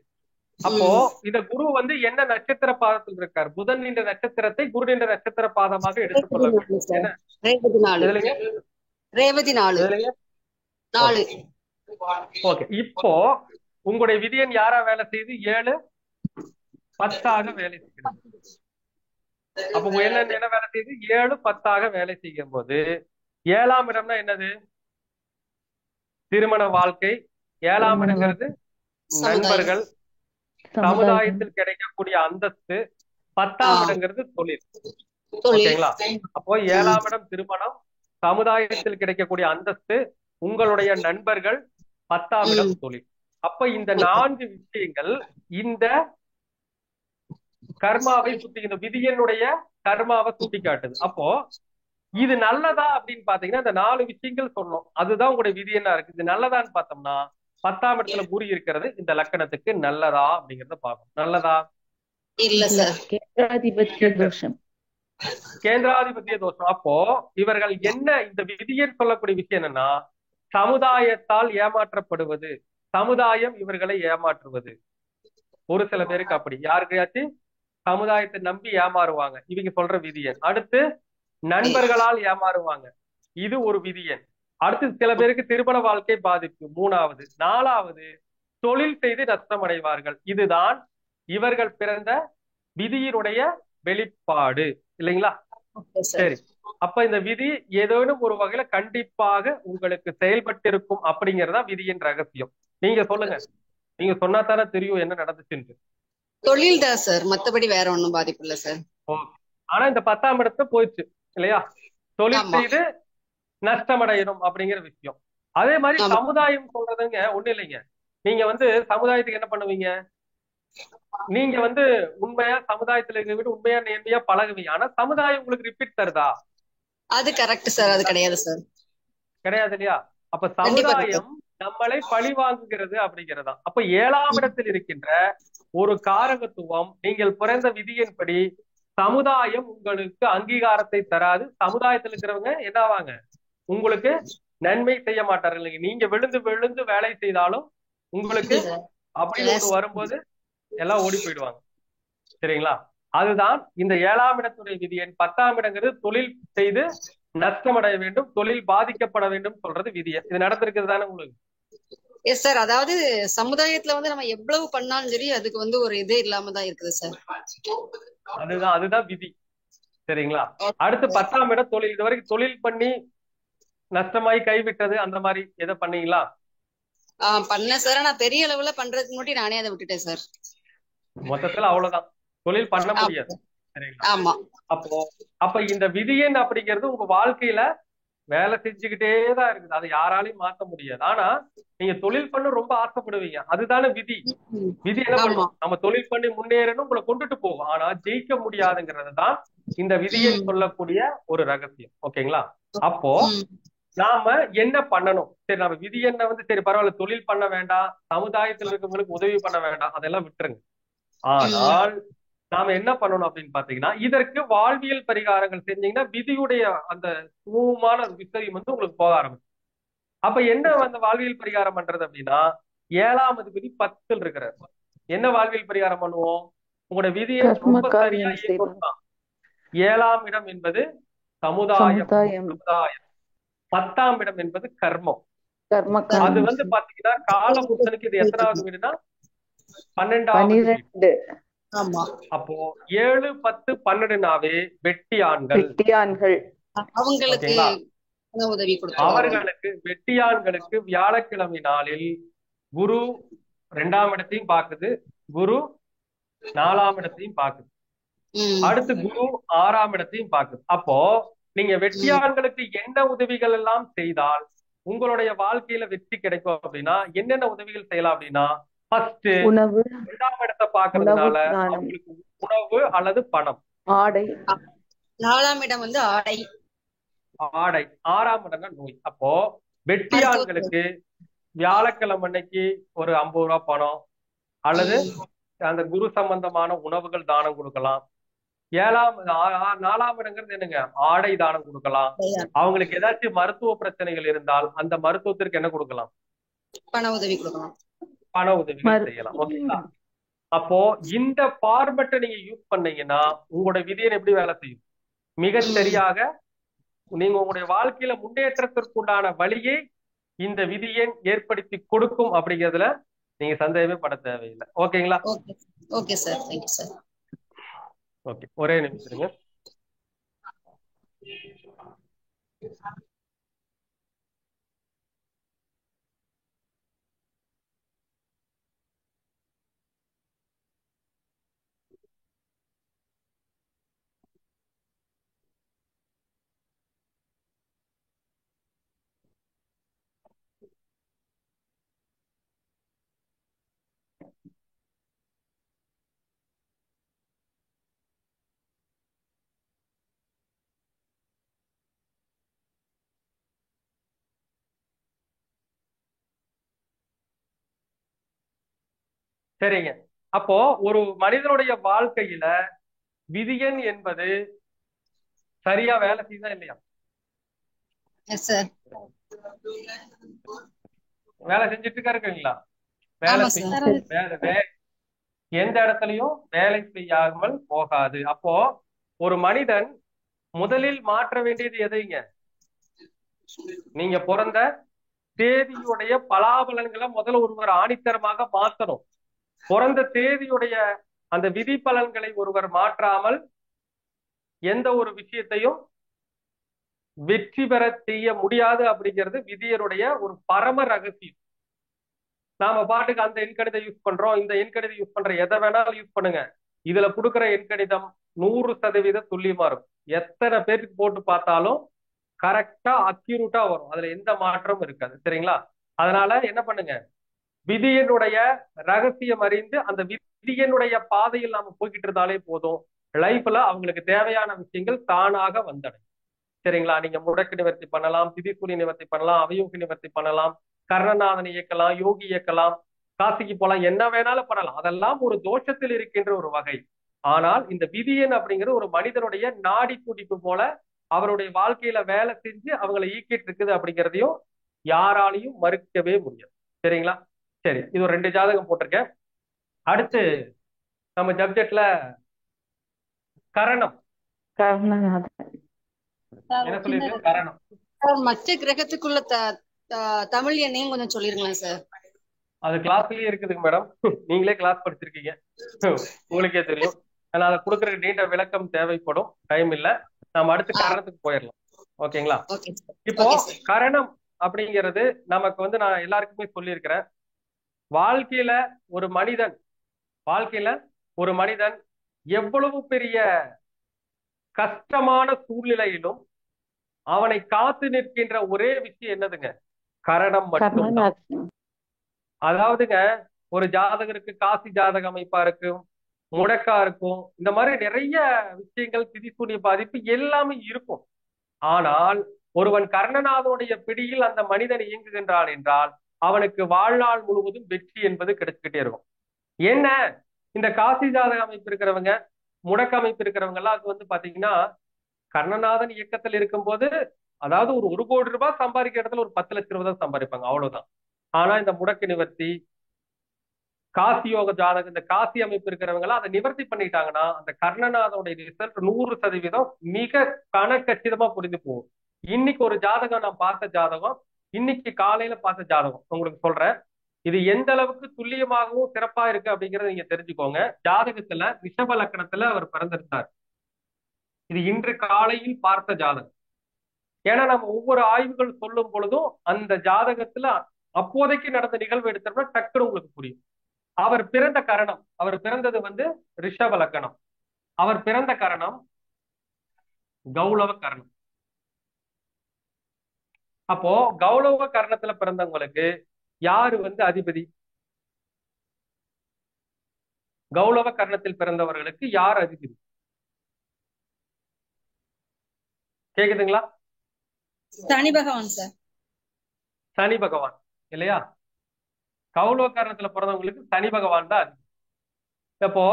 A: அப்போ இந்த குரு என்ன நட்சத்திர பாதத்தில் இருக்கார்? புதன் என்ற நட்சத்திரத்தை குரு என்ற நட்சத்திர பாதமாக எடுத்துக்கொள்ள வேண்டும்.
C: ரேவதி 4.
A: ஓகே. இப்போ உங்களுடைய விதியன் யாரா வேலை செய்து 7-10 வேலை செய்கிறது. அப்ப உங்க என்ன வேலை செய்து 7-10 வேலை செய்யும் போது 7ஆம் இடம்னா என்னது? திருமண வாழ்க்கை. 7ஆம் இடங்கிறது நண்பர்கள், சமுதாயத்தில் கிடைக்கக்கூடிய அந்தஸ்து. 10ஆம் இடங்கிறது தொழில். ஓகேங்களா? அப்போ 7ஆம் இடம் திருமணம், சமுதாயத்தில் கிடைக்கக்கூடிய அந்தஸ்து, உங்களுடைய நண்பர்கள், 10ஆம் இடம் தொழில். அப்ப இந்த 4 விஷயங்கள் இந்த கர்மாவை சுட்டி, இந்த விதியனுடைய கர்மாவை சுட்டி காட்டுது. அப்போ இது நல்லதா அப்படின்னு பாத்தீங்கன்னா இந்த 4 விஷயங்கள் சொன்னோம். அதுதான் உங்களுடைய விதியனா இருக்கு. இது நல்லதான்னு பார்த்தோம்னா 10ஆம் இடத்துல குரு இருக்கிறது இந்த லக்கணத்துக்கு நல்லதா அப்படிங்கறத பார்க்கணும். நல்லதா?
C: இல்ல
B: இல்ல
C: சார்.
B: கேந்திராதிபத்திய தோஷம்.
A: கேந்திராதிபத்திய தோஷம். அப்போ இவர்கள் என்ன இந்த விதியில் சொல்லக்கூடிய விஷயம் என்னன்னா, சமுதாயத்தால் ஏமாற்றப்படுவது, சமுதாயம் இவர்களை ஏமாற்றுவது. ஒரு சில பேருக்கு அப்படி யாருக்கையாச்சும் சமுதாயத்தை நம்பி ஏமாறுவாங்க, இவங்க சொல்ற விதியன். அடுத்து நண்பர்களால் ஏமாறுவாங்க, இது ஒரு விதியன். அடுத்து சில பேருக்கு திருமண வாழ்க்கை பாதிப்பு, மூணாவது. நாலாவது, தொழில் செய்து நஷ்டம் அடைவார்கள். இதுதான் இவர்கள் பிறந்த விதியினுடைய வெளிப்பாடு, இல்லைங்களா?
C: Okay sir.
A: சரி, அப்ப இந்த விதி ஏதேனும் ஒரு வகையில கண்டிப்பாக உங்களுக்கு செயல்பட்டிருக்கும் அப்படிங்கறதா விதியின் ரகசியம். நீங்க சொல்லுங்க, நீங்க சொன்னா தானே தெரியும் என்ன நடந்துச்சுன்னு.
C: தொழில் தான் சார், மத்தபடி வேற ஒண்ணும் பாதிப்பு இல்ல சார்.
A: ஆனா இந்த 10ஆம் இடத்துல போயிடுச்சு இல்லையா, தொழில்
C: ஆமா
A: செய்து நஷ்டமடையணும் அப்படிங்கிற விஷயம். அதே மாதிரி
C: ஆமா.
A: சமுதாயம் சொல்றதுங்க ஒண்ணு இல்லைங்க. நீங்க சமுதாயத்துக்கு என்ன பண்ணுவீங்க, நீங்க உண்மையா சமுதாயத்துல இருக்க விட உண்மையா நேர்மையா பழகுவீங்க. ஆனா சமுதாயம் உங்களுக்கு ரிப்பீட் தருதா?
C: அது கரெக்ட் சார், அது கிடையாது சார்.
A: கிடையாது இல்லையா? அப்ப
C: கண்டிப்பா சார்.
A: சமுதாயம் நம்மளை பழி வாங்குகிறது அப்படிங்கிறதா. அப்ப 7ஆம் இடத்தில் இருக்கின்ற ஒரு காரகத்துவம், நீங்கள் பிறந்த விதியின்படி சமுதாயம் உங்களுக்கு அங்கீகாரத்தை தராது. சமுதாயத்தில் இருக்கிறவங்க என்னவாங்க, உங்களுக்கு நன்மை செய்ய மாட்டார்கள். இல்லைங்க, நீங்க விழுந்து விழுந்து வேலை செய்தாலும் உங்களுக்கு அப்படின்னு ஒண்ணு வரும்போது எல்லாம் ஓடி போயிடுவாங்க. சரிங்களா? அதுதான் இந்த 7ஆம் இடத்துடைய விதி. எண் 10ஆம் இடங்கிறது தொழில் செய்து நஷ்டமடைய வேண்டும், தொழில் பாதிக்கப்பட வேண்டும் சொல்றது விதி. இது நடந்திருக்குது தானே உங்களுக்கு?
C: எஸ் சார், அதாவது சமுதாயத்துல நம்ம எவ்வளவு பண்ணாலும் சரி அதுக்கு ஒரு இதே இல்லாம தான் இருக்குது சார்.
A: அதுதான் விதி. சரிங்களா? அடுத்து 10ஆம் இடம் தொழில். இது வரைக்கும் தொழில் பண்ணி நஷ்டமாயி கைவிட்டது அந்த மாதிரி எதை பண்ணீங்களா?
C: பண்ணேன் சார், ஆனா பெரிய அளவுல பண்றதுக்கு முன்னாடி நானே அதை விட்டுட்டேன் சார்.
A: மொத்தத்துல அவ்வளவுதான், தொழில் பண்ண முடியாது. சரிங்களா?
C: ஆமா.
A: அப்ப இந்த விதியன் அப்படிங்கிறது உங்க வாழ்க்கையில வேலை செஞ்சுக்கிட்டே தான் இருக்குது, அதை யாராலையும் மாத்த முடியாது. ஆனா நீங்க தொழில் பண்ண ரொம்ப ஆசைப்படுவீங்க, அதுதானே விதி. விதி என்ன பண்ணும், நம்ம தொழில் பண்ணி முன்னேறணும், உங்களை கொண்டுட்டு போகும். ஆனா ஜெயிக்க முடியாதுங்கிறது தான் இந்த விதியை சொல்லக்கூடிய ஒரு ரகசியம். ஓகேங்களா? அப்போ நாம என்ன பண்ணணும்? சரி, நம்ம விதி என்ன சரி பரவாயில்ல, தொழில் பண்ண வேண்டாம், சமுதாயத்தில் இருக்கவங்களுக்கு உதவி பண்ண வேண்டாம், அதெல்லாம் விட்டுருங்க. ஆனால் நாம என்ன பண்ணணும் அப்படின்னு பாத்தீங்கன்னா, இதற்கு வாழ்வியல் பரிகாரங்கள் செஞ்சீங்கன்னா விதியுடைய அந்த சுமூகமான விஷயம் உங்களுக்கு போக ஆரம்பிக்கும். அப்ப என்ன அந்த வாழ்வியல் பரிகாரம் பண்றது அப்படின்னா, 7ஆம் அதிபதி 10ல் இருக்கிறார். என்ன வாழ்வியல் பரிகாரம் பண்ணுவோம்? உங்களோட விதியை ரொம்ப சரியா இயக்கணும். 7ஆம் இடம் என்பது சமுதாயம். 10ஆம் இடம் என்பது கர்மம். அது பாத்தீங்கன்னா காலபுருஷனுக்கு இது எத்தனாவது வீடுனா 12வது வீடு. அப்போ 7, 10, 12னாவே வெட்டியான்கள். அவர்களுக்கு வெட்டியான்களுக்கு வியாழக்கிழமை நாளில் குரு 2ஆம் இடத்தையும் பாக்குது, குரு 4ஆம் இடத்தையும் பாக்குது, அடுத்து குரு 6ஆம் இடத்தையும் பாக்குது. அப்போ நீங்க வெட்டியான்களுக்கு என்ன உதவிகள் எல்லாம் செய்தால் உங்களுடைய வாழ்க்கையில வெற்றி கிடைக்கும் அப்படின்னா, என்னென்ன உதவிகள் செய்யலாம் அப்படின்னா, ஃபர்ஸ்ட் 2ஆம் இடத்தை பாக்குறதுனால அவங்களுக்கு உணவு அல்லது பணம்.
B: ஆடை.
C: 4ஆம் இடம் ஆடை.
A: ஆடை. 6ஆம் இடம் நோய். அப்போ வெட்டியான்களுக்கு வியாழக்கிழமை அன்னைக்கு ஒரு 50 ரூபாய் பணம் அல்லது அந்த குரு சம்பந்தமான உணவுகள் தானம் கொடுக்கலாம். 4ஆம் இடங்கிறது என்னங்க, ஆடை தானம் கொடுக்கலாம். அவங்களுக்கு ஏதாச்சும் மருத்துவ பிரச்சனைகள் இருந்தால் அந்த மருத்துவத்திற்கு என்ன கொடுக்கலாம்,
C: பண உதவி கொடுக்கலாம்,
A: பண உதவிகள் செய்யலாம். ஓகேங்களா? அப்போ இந்த ஃபார்மட்டை நீங்க யூஸ் பண்ணீங்கன்னா உங்களோட விதியை எப்படி வேலை செய்யும், மிக சரியாக நீங்க உங்களுடைய வாழ்க்கையில முன்னேற்றத்திற்குண்டான வழியை இந்த விதியை ஏற்படுத்தி கொடுக்கும் அப்படிங்கிறதுல நீங்க சந்தேகமே பட தேவையில்லை. ஓகேங்களா?
C: Okay sir, thank you sir.
A: Okay, ஒரே நிமிஷம் இருங்க. சரிங்க, அப்போ ஒரு மனிதனுடைய வாழ்க்கையில விதியன் என்பது சரியா வேலை செய்யுதா இல்லையா?
C: Yes sir.
A: வேலை செஞ்சுட்டு இருக்காருங்களா? வேலை
C: ஆமா
A: செய்ய
C: சார்.
A: எந்த இடத்துலயும் வேலை செய்யாமல் போகாது. அப்போ ஒரு மனிதன் முதலில் மாற்ற வேண்டியது எதைங்க? நீங்க பிறந்த தேதியுடைய பலாபலன்களை முதல்ல ஒருவர் ஆணித்தரமாக மாற்றணும். பிறந்த தேதியுடைய அந்த விதி பலன்களை ஒருவர் மாற்றாமல் எந்த ஒரு விஷயத்தையும் வெற்றி பெற செய்ய முடியாது அப்படிங்கிறது விதியருடைய ஒரு பரம ரகசியம். நாம பாட்டுக்கு அந்த எண்கணிதம் யூஸ் பண்றோம், இந்த எண்கணிதம் யூஸ் பண்ற, எதை வேணாலும் யூஸ் பண்ணுங்க. இதுல கொடுக்குற எண்கணிதம் 100% துல்லியமா இருக்கும். எத்தனை பேருக்கு போட்டு பார்த்தாலும் கரெக்டா அக்யூரேட்டா வரும். அதுல எந்த மாற்றமும் இருக்காது. சரிங்களா? அதனால என்ன பண்ணுங்க, விதியினுடைய ரகசியம் அறிந்து அந்த விதியினுடைய பாதையில் நாம போய்கிட்டு இருந்தாலே போதும். லைஃப்ல அவங்களுக்கு தேவையான விஷயங்கள் தானாக வந்தடையும். சரிங்களா? நீங்க முடக்கு நிவர்த்தி பண்ணலாம், திதிசூலி நிவர்த்தி பண்ணலாம், அவயோகி நிவர்த்தி பண்ணலாம், கர்ணநாதனை இயக்கலாம், யோகி இயக்கலாம், காசிக்கு போலாம், என்ன வேணாலும் பண்ணலாம். அதெல்லாம் ஒரு தோஷத்தில் இருக்கின்ற ஒரு வகை. ஆனால் இந்த விதியன் அப்படிங்கிற ஒரு மனிதனுடைய நாடி துடிப்பு போல அவருடைய வாழ்க்கையில வேலை செஞ்சு அவங்களை ஈக்கிட்டு இருக்குது அப்படிங்கிறதையும் யாராலையும் மறுக்கவே முடியாது. சரிங்களா? சரி, இது ஒரு 2 ஜாதகம் போட்டிருக்கேன். அடுத்து நம்ம சப்ஜெக்ட்ல கரணம்
B: கருணாநாதன்.
A: என்ன சொல்லியிருக்கேன்? கரணம்.
C: சார் மற்ற கிரகத்துக்குள்ள தமிழ் எண்ணையும் கொஞ்சம் சொல்லிருங்களேன் சார்.
A: அது கிளாஸ்லயே இருக்குதுங்க மேடம். நீங்களே கிளாஸ் படிச்சிருக்கீங்க, உங்களுக்கே தெரியும். ஆனா அதை கொடுக்குற நீண்ட விளக்கம் தேவைப்படும், டைம் இல்ல. நாம அடுத்து கரணத்துக்கு போயிடலாம். ஓகேங்களா?
C: Okay sir.
A: இப்போ
C: ஓகே சார்.
A: கரணம் அப்படிங்கிறது நமக்கு நான் எல்லாருக்குமே சொல்லியிருக்கிறேன். வாழ்க்கையில ஒரு மனிதன் எவ்வளவு பெரிய கஷ்டமான சூழ்நிலையிலும் அவனை காத்து நிற்கின்ற ஒரே விஷயம் என்னதுங்க? கரணம் மட்டும்தான்.
B: கருணாநாதன்.
A: அதாவதுங்க, ஒரு ஜாதகருக்கு காசி ஜாதக அமைப்பா இருக்கும், முடக்கா இருக்கும், இந்த மாதிரி நிறைய விஷயங்கள், திதிசூனிய பாதிப்பு எல்லாமே இருக்கும். ஆனால் ஒருவன் கர்ணநாதனுடைய பிடியில் அந்த மனிதன் இயங்குகின்றான் என்றால் அவனுக்கு வாழ்நாள் முழுவதும் வெற்றி என்பது கிடைச்சுக்கிட்டே இருக்கும். என்ன, இந்த காசி ஜாதக அமைப்பு இருக்கிறவங்க, முடக்க அமைப்பு இருக்கிறவங்க எல்லாம் அது பாத்தீங்கன்னா கர்ணநாதன் இயக்கத்தில் இருக்கும்போது, அதாவது ஒரு 1 கோடி ரூபாய் சம்பாதிக்கிற இடத்துல ஒரு 10 லட்சம் ரூபாய் தான் சம்பாதிப்பாங்க, அவ்வளவுதான். ஆனா இந்த முடக்கு நிவர்த்தி, காசி யோக ஜாதகம், இந்த காசி அமைப்பு இருக்கிறவங்க எல்லாம் அதை நிவர்த்தி பண்ணிட்டாங்கன்னா அந்த கர்ணநாதனுடைய ரிசல்ட் 100% மிக கணக்கச்சிதமா புரிந்து போகும். இன்னைக்கு ஒரு ஜாதகம் நான் பார்த்த ஜாதகம், இன்னைக்கு காலையில பார்த்த ஜாதகம் உங்களுக்கு சொல்றேன். இது எந்த அளவுக்கு துல்லியமாகவும் சிறப்பா இருக்கு அப்படிங்கறத நீங்க தெரிஞ்சுக்கோங்க. ஜாதகத்துல ரிஷப லக்னத்துல அவர் பிறந்திருந்தார். இது இன்று காலையில் பார்த்த ஜாதகம். ஏன்னா நம்ம ஒவ்வொரு ஆய்வுகள் சொல்லும் பொழுதும் அந்த ஜாதகத்துல அப்போதைக்கு நடந்த நிகழ்வு எடுத்தோம்னா டக்குனு உங்களுக்கு புரியும். அவர் பிறந்த கரணம், அவர் பிறந்தது ரிஷப லக்னம். அவர் பிறந்த கரணம் கௌளவ கரணம். அப்போ கௌளவ கரணத்துல பிறந்தவங்களுக்கு யாரு அதிபதி? கௌளவ கர்ணத்தில் பிறந்தவர்களுக்கு யார் அதிபதி? கேக்குதுங்களா?
C: சனி பகவான் சார்.
A: சனி பகவான் இல்லையா? கௌளவ கர்ணத்துல பிறந்தவங்களுக்கு சனி பகவான் தான் அதிபதி. இப்போ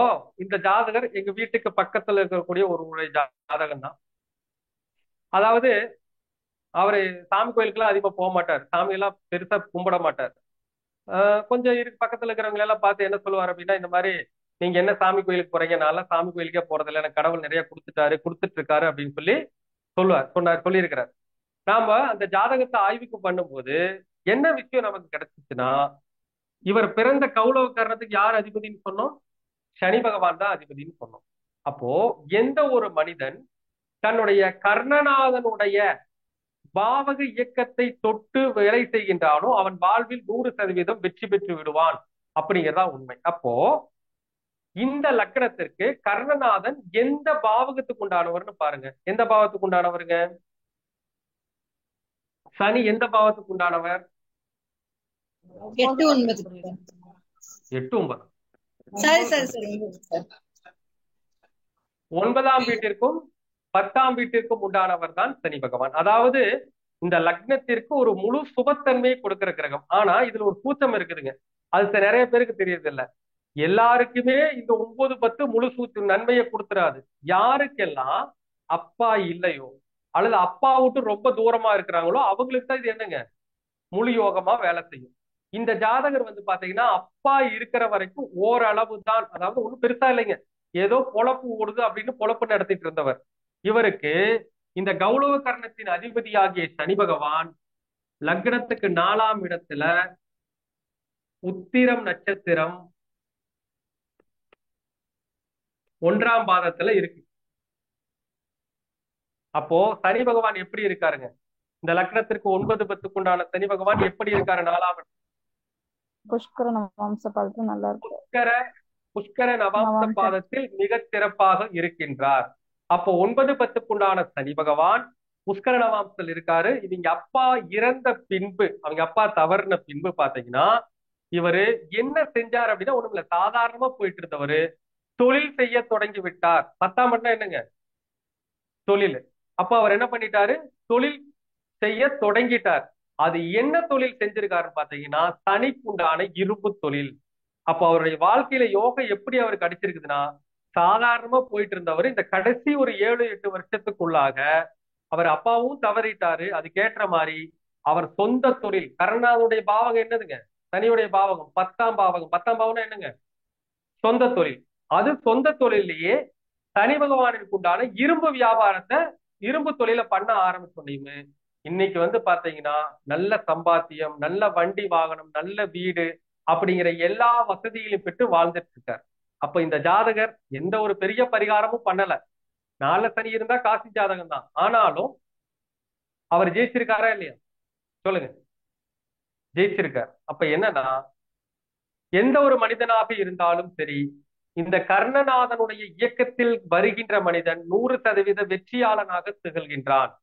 A: இந்த ஜாதகர் எங்க வீட்டுக்கு பக்கத்துல இருக்கக்கூடிய ஒரு ஜாதகம் தான். அதாவது அவரு சாமி கோயிலுக்குலாம் அதிகமா போக மாட்டார், சாமி எல்லாம் பெருசா கும்பிட மாட்டார். கொஞ்சம் பக்கத்துல இருக்கிறவங்க எல்லாம் பார்த்து என்ன சொல்லுவார் அப்படின்னா, இந்த மாதிரி நீங்க என்ன சாமி கோயிலுக்கு போறீங்க, நான் சாமி கோயிலுக்கே போறதில்லை, எனக்கு கடவுள் நிறைய கொடுத்துட்டு இருக்காரு அப்படின்னு சொல்லி சொல்லியிருக்கிறார். நாம அந்த ஜாதகத்தை ஆய்வுக்கு பண்ணும்போது என்ன விஷயம் நமக்கு கிடைச்சிச்சுன்னா, இவர் பிறந்த கௌளவ கர்ணத்துக்கு யார் அதிபதினு சொன்னோம்? சனி பகவான் தான் அதிபதினு சொன்னோம். அப்போ எந்த ஒரு மனிதன் தன்னுடைய கர்ணநாதனுடைய பாவக இயக்கத்தை தொட்டு வேலை செய்கின்றானோ அவன் வாழ்வில் 100% வெற்றி பெற்று விடுவான் அப்படிங்கிறதா உண்மை. அப்போ இந்த லக்னத்திற்கு கர்ணநாதன் எந்த பாவகத்துக்கு உண்டானவர்னு பாருங்க. எந்த பாவத்துக்கு உண்டானவருங்க? சனி எந்த பாவத்துக்கு உண்டானவர்?
C: 8, 9.
A: 8, 9.
C: சரி சரி சரி.
A: 9ஆம் வீட்டிற்கும் 10ஆம் வீட்டிற்கும் உண்டானவர் தான் சனி பகவான். அதாவது இந்த லக்னத்திற்கு ஒரு முழு சுபத்தன்மையை கொடுக்கிற கிரகம். ஆனா இதுல ஒரு கூச்சம் இருக்குதுங்க, அது நிறைய பேருக்கு தெரியறது இல்ல. எல்லாருக்குமே இந்த 9 10 முழு சூத்து நன்மையை கொடுத்துறாது. யாருக்கெல்லாம் அப்பா இல்லையோ அல்லது அப்பா விட்டு ரொம்ப தூரமா இருக்கிறாங்களோ அவங்களுக்கு தான் இது என்னங்க முழு யோகமா வேலை செய்யும். இந்த ஜாதகர் வந்து பாத்தீங்கன்னா அப்பா இருக்கிற வரைக்கும் ஓரளவு தான், அதாவது ஒண்ணும் பெருசா இல்லைங்க, ஏதோ பொழப்பு ஓடுது அப்படின்னு பொழப்பு நடத்திட்டு இருந்தவர். இவருக்கு இந்த கௌரவ கர்ணத்தின் அதிபதியாகிய சனி பகவான் லக்னத்துக்கு 4ஆம் இடத்துல உத்திரம் நட்சத்திரம் 1ஆம் பாதத்துல இருக்கு. அப்போ சனி பகவான் எப்படி இருக்காருங்க? இந்த லக்னத்திற்கு 9 10 உண்டான சனி பகவான் எப்படி இருக்காரு? 4ஆம்
B: புஷ்கர நவாம்ச பாதத்துல நல்லா இருக்கு.
A: புஷ்கர நவாம்ச பாதத்தில் மிக சிறப்பாக இருக்கின்றார். அப்போ 9 10 உண்டான சனி பகவான் புஷ்கர நவாம்சத்தில் இருக்காரு. இவங்க அப்பா இறந்த பின்பு, அவங்க அப்பா தவறின பின்பு பாத்தீங்கன்னா இவரு என்ன செஞ்சார் அப்படின்னா ஒண்ணும் இல்ல, சாதாரணமா போயிட்டு இருந்தவரு தொழில் செய்ய தொடங்கி விட்டார். 10ஆம் இடம் என்னங்க? தொழில். அப்ப அவர் என்ன பண்ணிட்டாரு? தொழில் செய்ய தொடங்கிட்டார். அது என்ன தொழில் செஞ்சிருக்காருன்னு பாத்தீங்கன்னா சனிக்குண்டான இரும்பு தொழில். அப்ப அவருடைய வாழ்க்கையில யோகம் எப்படி அவருக்கு அடிச்சிருக்குதுன்னா, சாதாரணமா போயிட்டு இருந்தவர் இந்த கடைசி ஒரு 7 8 வருஷத்துக்குள்ளாக அவர் அப்பாவும் தவறிட்டாரு. அதுக்கேற்ற மாதிரி அவர் சொந்த தொழில், கர்ணாவுடைய பாவகம் என்னதுங்க? சனியுடைய பாவகம் 10ஆம் பாவகம். 10ஆம் பாவம்னா என்னங்க? சொந்த தொழில். அது சொந்த தொழிலேயே சனி பகவானுக்கு உண்டான இரும்பு வியாபாரத்தை, இரும்பு தொழிலை பண்ண ஆரம்பிச்சோன்னே இன்னைக்கு வந்து பாத்தீங்கன்னா நல்ல சம்பாத்தியம், நல்ல வண்டி வாகனம், நல்ல வீடு அப்படிங்கிற எல்லா வசதிகளையும் பெற்று வாழ்ந்துட்டு இருக்கார். அப்ப இந்த ஜாதகர் எந்த ஒரு பெரிய பரிகாரமும் பண்ணல. 4 சனி இருந்தா காசி ஜாதகம் தான். ஆனாலும் அவர் ஜெயிச்சிருக்காரா இல்லையா? சொல்லுங்க. ஜெயிச்சிருக்கார். அப்ப என்னன்னா எந்த ஒரு மனிதனாக இருந்தாலும் சரி, இந்த கர்ணநாதனுடைய இயக்கத்தில் வருகின்ற மனிதன் 100% வெற்றியாளனாக திகழ்கின்றான்.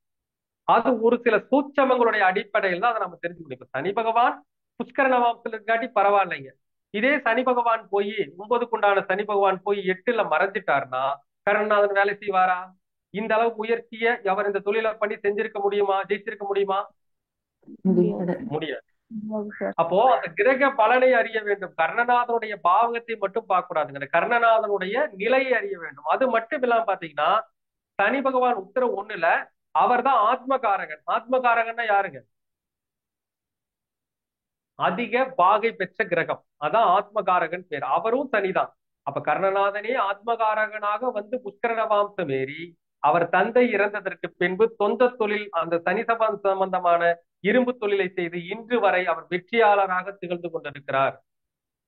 A: அது ஒரு சில சூட்சமங்களுடைய அடிப்படையில் தான் அதை நம்ம தெரிஞ்சுக்கணும். இப்ப சனி பகவான் புஷ்கர நவாம்சத்துல இருக்காட்டி பரவாயில்லைங்க. இதே சனி பகவான் போய் 9 சனி பகவான் போய் 8ல மறைஞ்சிட்டாருன்னா கர்ணநாதன் வேலை செய்வாரா? இந்த அளவுக்கு முயற்சியை அவர் இந்த தொழிலை பண்ணி செஞ்சிருக்க முடியுமா? ஜெயிச்சிருக்க முடியுமா? முடியாது. அப்போ அந்த கிரக பலனை அறிய வேண்டும். கர்ணநாதனுடைய பாவகத்தை மட்டும் பார்க்க கூடாதுங்க, அந்த கர்ணநாதனுடைய நிலையை அறிய வேண்டும். அது மட்டும் இல்லாம பாத்தீங்கன்னா சனி பகவான் உத்தரம் 1ல அவர் தான் ஆத்மகாரகன். ஆத்மகாரகன்னா யாருங்க? அதிக பாகை பெற்ற கிரகம், அதான் ஆத்மகாரகன் பேர். அவரும் சனிதான். அப்ப கர்ணநாதனே ஆத்மகாரகனாக வந்து புஷ்கர நவாம்சம் ஏறி அவர் தந்தை இறந்ததற்கு பின்பு சொந்த தொழில், அந்த சனி சம்பந்தமான இரும்பு தொழிலை செய்து இன்று வரை அவர் வெற்றியாளராக திகழ்ந்து கொண்டிருக்கிறார்.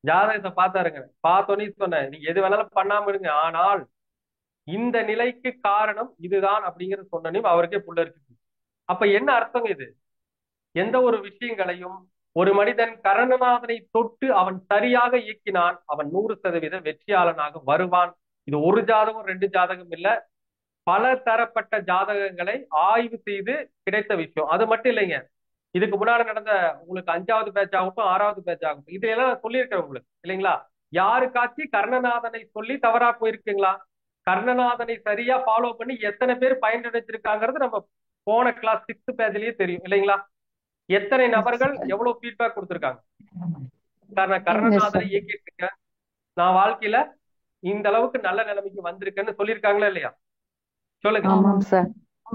A: ஜாதகத்தை பார்த்தாருங்க, பார்த்தோன்னே சொன்னேன் நீங்க எது வேணாலும் பண்ணாம இருங்க, ஆனால் இந்த நிலைக்கு காரணம் இதுதான் அப்படிங்கிறது சொன்னனையும் அவருக்கே புல்லரிச்சு. அப்ப என்ன அர்த்தம்? இது எந்த ஒரு விஷயங்களையும் ஒரு மனிதன் கர்ணநாதனை தொட்டு அவன் சரியாக இயக்கினான், அவன் 100% வெற்றியாளனாக வருவான். இது ஒரு ஜாதகம் 2 ஜாதகம் இல்ல, பல தரப்பட்ட ஜாதகங்களை ஆய்வு செய்து கிடைத்த விஷயம். அது மட்டும் இல்லைங்க, இதுக்கு முன்னாடி நடந்த உங்களுக்கு 5வது பேட்ச் ஆகட்டும் 6வது பேட்ச் ஆகட்டும், இதையெல்லாம் நான் சொல்லியிருக்கேன் உங்களுக்கு இல்லைங்களா? யாருக்காச்சும் கர்ணநாதனை சொல்லி தவறா போயிருக்கீங்களா? கர்ணநாதனை சரியா ஃபாலோ பண்ணி எத்தனை பேர் பயனடைஞ்சிருக்காங்கிறது நம்ம போன கிளாஸ் 6th பேஜ்லயே தெரியும் இல்லைங்களா? எத்தனை நபர்கள் எவ்வளவு ஃபீட்பேக் கொடுத்திருக்காங்க. கர்ணநாதனை இயக்கிட்டு இருக்கேன், நான் வாழ்க்கையில இந்த அளவுக்கு நல்ல நிலைமைக்கு வந்திருக்கேன்னு சொல்லியிருக்காங்களா இல்லையா? சொல்லுங்க.